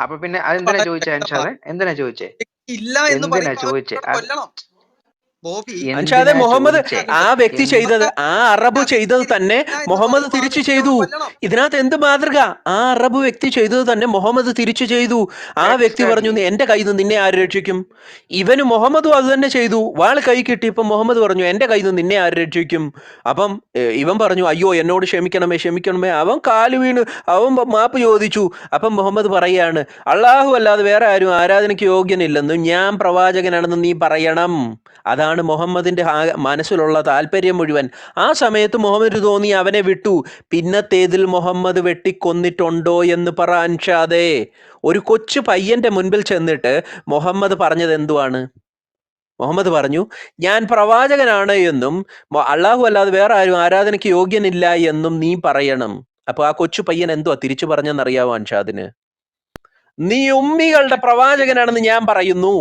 അപ്പൊ പിന്നെ അതെന്തിനാ ചോദിച്ചേ അൻഷാദെ? എന്തിനാ ചോദിച്ചേ? ഇല്ല എന്ന് എന്തിനാ ചോദിച്ചേ? കൊല്ലണം ബോബി. അൻഷാദെ, മുഹമ്മദ് ആ വ്യക്തി ചെയ്തത്, ആ അറബ് ചെയ്തത് തന്നെ മുഹമ്മദ് തിരിച്ചു ചെയ്തു. ഇതിനകത്ത് എന്ത് മാതൃക? ആ അറബ് വ്യക്തി ചെയ്തത് തന്നെ മുഹമ്മദ് തിരിച്ചു ചെയ്തു. ആ വ്യക്തി പറഞ്ഞു, എന്റെ കയ്യിൽ നിന്ന് നിന്നെ ആര് രക്ഷിക്കും? ഇവന് മുഹമ്മദും അത് തന്നെ ചെയ്തു. വാള് കൈ കിട്ടിയപ്പോ മുഹമ്മദ് പറഞ്ഞു, എന്റെ കയ്യിൽ നിന്ന് നിന്നെ ആര് രക്ഷിക്കും? അപ്പം ഇവൻ പറഞ്ഞു, അയ്യോ എന്നോട് ക്ഷമിക്കണമേ ക്ഷമിക്കണമേ. അവൻ കാല് വീണ് അവൻ മാപ്പ് ചോദിച്ചു. അപ്പം മുഹമ്മദ് പറയാണ്, അള്ളാഹു അല്ലാതെ വേറെ ആരും ആരാധനയ്ക്ക് യോഗ്യനില്ലെന്നും ഞാൻ പ്രവാചകനാണെന്ന് നീ പറയണം. അതാണ് മുഹമ്മദിന്റെ മനസ്സിലുള്ള താല്പര്യം മുഴുവൻ. ആ സമയത്ത് മുഹമ്മദ് തോന്നി അവനെ വിട്ടു. പിന്നത്തേതിൽ മുഹമ്മദ് വെട്ടിക്കൊന്നിട്ടുണ്ടോ എന്ന് പറ അൻഷാദേ. ഒരു കൊച്ചു പയ്യന്റെ മുൻപിൽ ചെന്നിട്ട് മുഹമ്മദ് പറഞ്ഞത് എന്തുവാണ്? മുഹമ്മദ് പറഞ്ഞു, ഞാൻ പ്രവാചകനാണ് എന്നും അള്ളാഹു അല്ലാതെ വേറെ ആരും ആരാധനയ്ക്ക് യോഗ്യനില്ല എന്നും നീ പറയണം. അപ്പൊ ആ കൊച്ചു പയ്യൻ എന്തുവാ തിരിച്ചു പറഞ്ഞെന്നറിയാവോ അൻഷാദിന്? നീ ഉമ്മികളുടെ പ്രവാചകനാണെന്ന് ഞാൻ പറയുന്നു.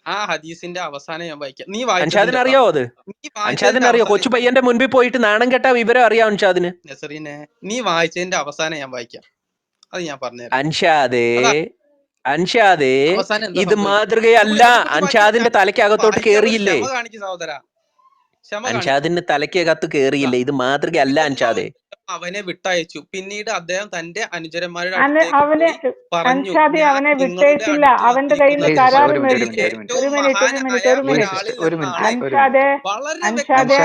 ആ ഹദീസിന്റെ അവസാനം ഞാൻ വായിക്കാം. നീ അൻഷാദിന് അറിയാവോ അത്? അൻഷാദിന് അറിയോ? കൊച്ചു പയ്യന്റെ മുൻപിൽ പോയിട്ട് നാണം കെട്ട വിവരം അറിയാം അൻഷാദിന്? നസറിനെ, നീ വായിച്ചതിന്റെ അവസാനം ഞാൻ വായിക്കാം. അത് ഞാൻ പറഞ്ഞുതരാം. അൻഷാദേ, ഇത് മാതൃകയല്ല. അൻഷാദിന്റെ തലയ്ക്കകത്തോട്ട് കേറിയില്ലേ? അൻഷാദിന്റെ തലയ്ക്കകത്ത് കേറിയില്ലേ? ഇത് മാതൃകയല്ല അൻഷാദേ. അവനെ വിട്ടയച്ചു. പിന്നീട് അദ്ദേഹം തന്റെ അനുചരന്മാരുടെ അൻഷാദെ അവനെ വിട്ടയച്ചില്ല. അവന്റെ കയ്യിൽ നിന്ന് കരാറ് മേടിച്ചു. ഒരു മിനിറ്റ് അൻഷാദെ,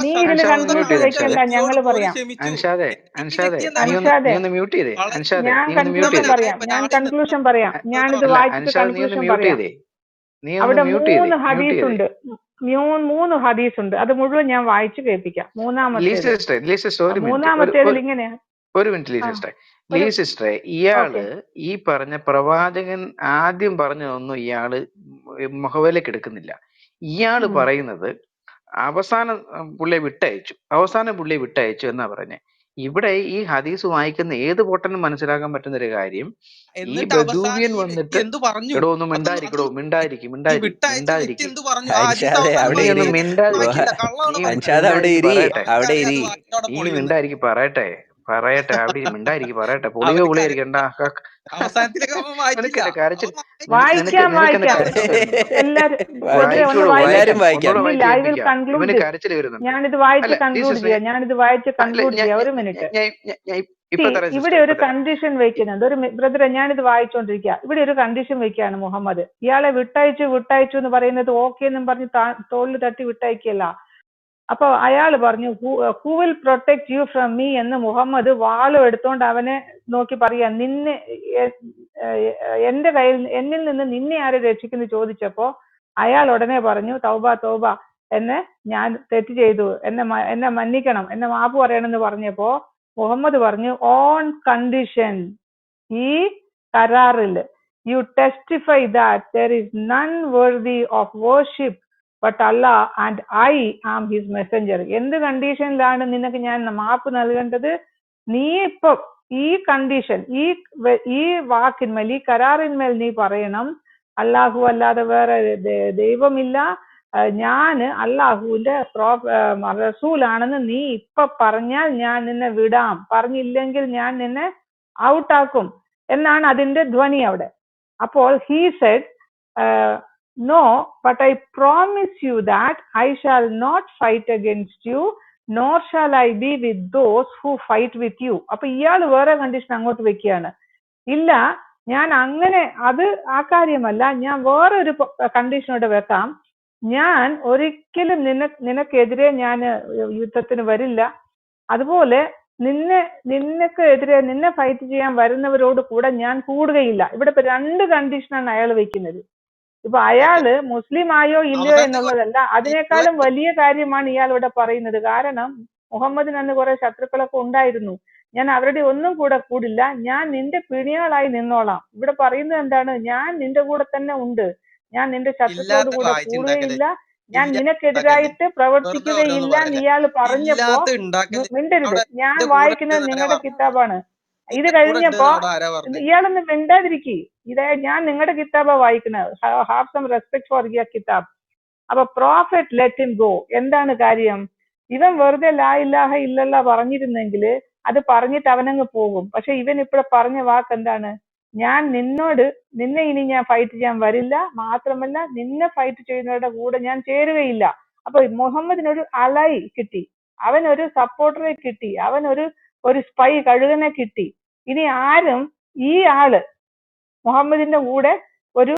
നീ ഇതിൽ കൺക്ലൂഷൻ വെക്കണ്ട, ഞങ്ങള് പറയാം. ഞാൻ കൺക്ലൂഷൻ പറയാം. ഞാനിത് വായിച്ചിട്ട് കൺക്ലൂഷൻ പറയാം. അവിടെ 3 ഹദീസ് ഉണ്ട്. 3 ഹദീസ് ഉണ്ട്. അത് മുഴുവൻ ഞാൻ വായിച്ചു കേൾപ്പിക്കാം. മൂന്നാമത്തേതിൽ ഇങ്ങനെ. ഒരു മിനിറ്റ് ലീ സിസ്റ്ററെ, ഇയാള് ഈ പറഞ്ഞ പ്രവാചകൻ ആദ്യം പറഞ്ഞതൊന്നും ഇയാള് മുഖവിലേക്ക് എടുക്കുന്നില്ല. ഇയാള് പറയുന്നത് അവസാനം പുള്ളിയെ വിട്ടയച്ചു എന്നാ പറഞ്ഞേ. ഇവിടെ ഈ ഹദീസ് വായിക്കുന്ന ഏത് പൊട്ടനും മനസ്സിലാക്കാൻ പറ്റുന്ന ഒരു കാര്യം, ഈ ബദൂവിയൻ വന്നിട്ട് എടോ ഒന്ന് മിണ്ടായിരിക്കടോ, മിണ്ടായിരിക്കും പറയട്ടെ അവിടെ മിണ്ടായിരിക്കും പൊളിയായിരിക്കണ്ട. ഞാനിത് വായിച്ച് കൺക്ലൂഡ് ചെയ്യാം. ഒരു മിനിറ്റ്. ഇവിടെ ഒരു കണ്ടീഷൻ വെക്കുന്നുണ്ട്. ഒരു ബ്രദറെ, ഞാനിത് വായിച്ചോണ്ടിരിക്കുക. ഇവിടെ ഒരു കണ്ടീഷൻ വെക്കുകയാണ് മുഹമ്മദ്. ഇയാളെ വിട്ടയച്ചു എന്ന് പറയുന്നത് ഓക്കെ എന്നും പറഞ്ഞ് തോളിൽ തട്ടി വിട്ടയക്കല്ല. അപ്പൊ അയാൾ പറഞ്ഞു, who will protect you from me എന്ന് മുഹമ്മദ് വാളും എടുത്തോണ്ട് അവനെ നോക്കി പറയാ, എന്നിൽ നിന്ന് നിന്നെ ആരെ രക്ഷിക്കുന്നു ചോദിച്ചപ്പോ അയാൾ ഉടനെ പറഞ്ഞു, തൗബ എന്നെ ഞാൻ തെറ്റ് ചെയ്തു, എന്നെ മன்னிക്കണം, എന്നെ മാപ്പ് പറയണമെന്ന് പറഞ്ഞപ്പോ മുഹമ്മദ് പറഞ്ഞു, ഓൺ കണ്ടീഷൻ, ഈ കരാറിൽ you testify that there is none worthy of worship but Allah and I am his messenger. എന്ത് കണ്ടീഷനിലാണ് നിനക്ക് ഞാൻ മാപ്പ് നൽകേണ്ടത്? നീ ഇപ്പൊ ഈ കണ്ടീഷൻ, ഈ വാക്കിന്മേൽ, ഈ കരാറിന്മേൽ നീ പറയണം, അല്ലാഹു അല്ലാതെ വേറെ ദൈവമില്ല, ഞാന് അല്ലാഹുവിന്റെ റസൂലാണെന്ന് നീ ഇപ്പൊ പറഞ്ഞാൽ ഞാൻ നിന്നെ വിടാം, പറഞ്ഞില്ലെങ്കിൽ ഞാൻ നിന്നെ ഔട്ടാക്കും എന്നാണ് അതിന്റെ ധ്വനി അവിടെ. അപ്പോൾ he said, no, but I promise you that I shall not fight against you, nor shall I be with those who fight with you. അപ്പൊ ഇയാൾ വേറെ കണ്ടീഷൻ അങ്ങോട്ട് വെക്കുകയാണ്. ഇല്ല, ഞാൻ അങ്ങനെ അത് ആ കാര്യമല്ല, ഞാൻ വേറൊരു കണ്ടീഷനോട് വെക്കാം. ഞാൻ ഒരിക്കലും നിനക്കെതിരെ ഞാൻ യുദ്ധത്തിന് വരില്ല. അതുപോലെ നിന്നെ ഫൈറ്റ് ചെയ്യാൻ വരുന്നവരോട് കൂടെ ഞാൻ കൂടുകയില്ല. ഇവിടെ ഇപ്പൊ 2 കണ്ടീഷനാണ് അയാൾ വെക്കുന്നത്. ഇപ്പൊ അയാള് മുസ്ലിം ആയോ ഇല്ലയോ എന്നുള്ളതല്ല, അതിനേക്കാളും വലിയ കാര്യമാണ് ഇയാൾ ഇവിടെ പറയുന്നത്. കാരണം മുഹമ്മദിന് അന്ന് കുറെ ശത്രുക്കളൊക്കെ ഉണ്ടായിരുന്നു. ഞാൻ അവരുടെ ഒന്നും കൂടെ കൂടില്ല, ഞാൻ നിന്റെ പിണിയാളായി നിന്നോളാം. ഇവിടെ പറയുന്നത് എന്താണ്? ഞാൻ നിന്റെ കൂടെ തന്നെ ഉണ്ട്, ഞാൻ നിന്റെ ശത്രുക്കളോട് കൂടെ കൂടുകയില്ല, ഞാൻ നിനക്കെതിരായിട്ട് പ്രവർത്തിക്കുകയില്ല എന്ന് ഇയാൾ പറഞ്ഞപ്പോ മിണ്ടരുത്. ഞാൻ വായിക്കുന്നത് നിങ്ങളുടെ കിതാബാണ്. ഇത് കഴിഞ്ഞപ്പോ ഇയാളൊന്ന് മിണ്ടാതിരിക്കി. ഞാൻ നിങ്ങളുടെ കിതാബാ വായിക്കുന്നത്. Have some respect for your കിതാബ്. അപ്പൊ പ്രോഫറ്റ് ലെറ്റ് ഹിം ഗോ. എന്താണ് കാര്യം? ഇവൻ വെറുതെ ലാ ഇലാഹ ഇല്ലല്ലാ പറഞ്ഞിരുന്നെങ്കിൽ അത് പറഞ്ഞിട്ട് അവനങ്ങ് പോകും. പക്ഷെ ഇവൻ ഇപ്പോൾ പറഞ്ഞ വാക്ക് എന്താണ്? ഞാൻ നിന്നെ ഇനി ഞാൻ ഫൈറ്റ് ചെയ്യാൻ വരില്ല, മാത്രമല്ല നിന്നെ ഫൈറ്റ് ചെയ്യുന്നവരുടെ കൂടെ ഞാൻ ചേരുകയില്ല. അപ്പൊ മുഹമ്മദിനൊരു അലായി കിട്ടി, അവനൊരു സപ്പോർട്ടറെ കിട്ടി, അവനൊരു സ്പൈ കഴുകനെ കിട്ടി. ഇനി ആരും ഈ ആള് മുഹമ്മദിന്റെ കൂടെ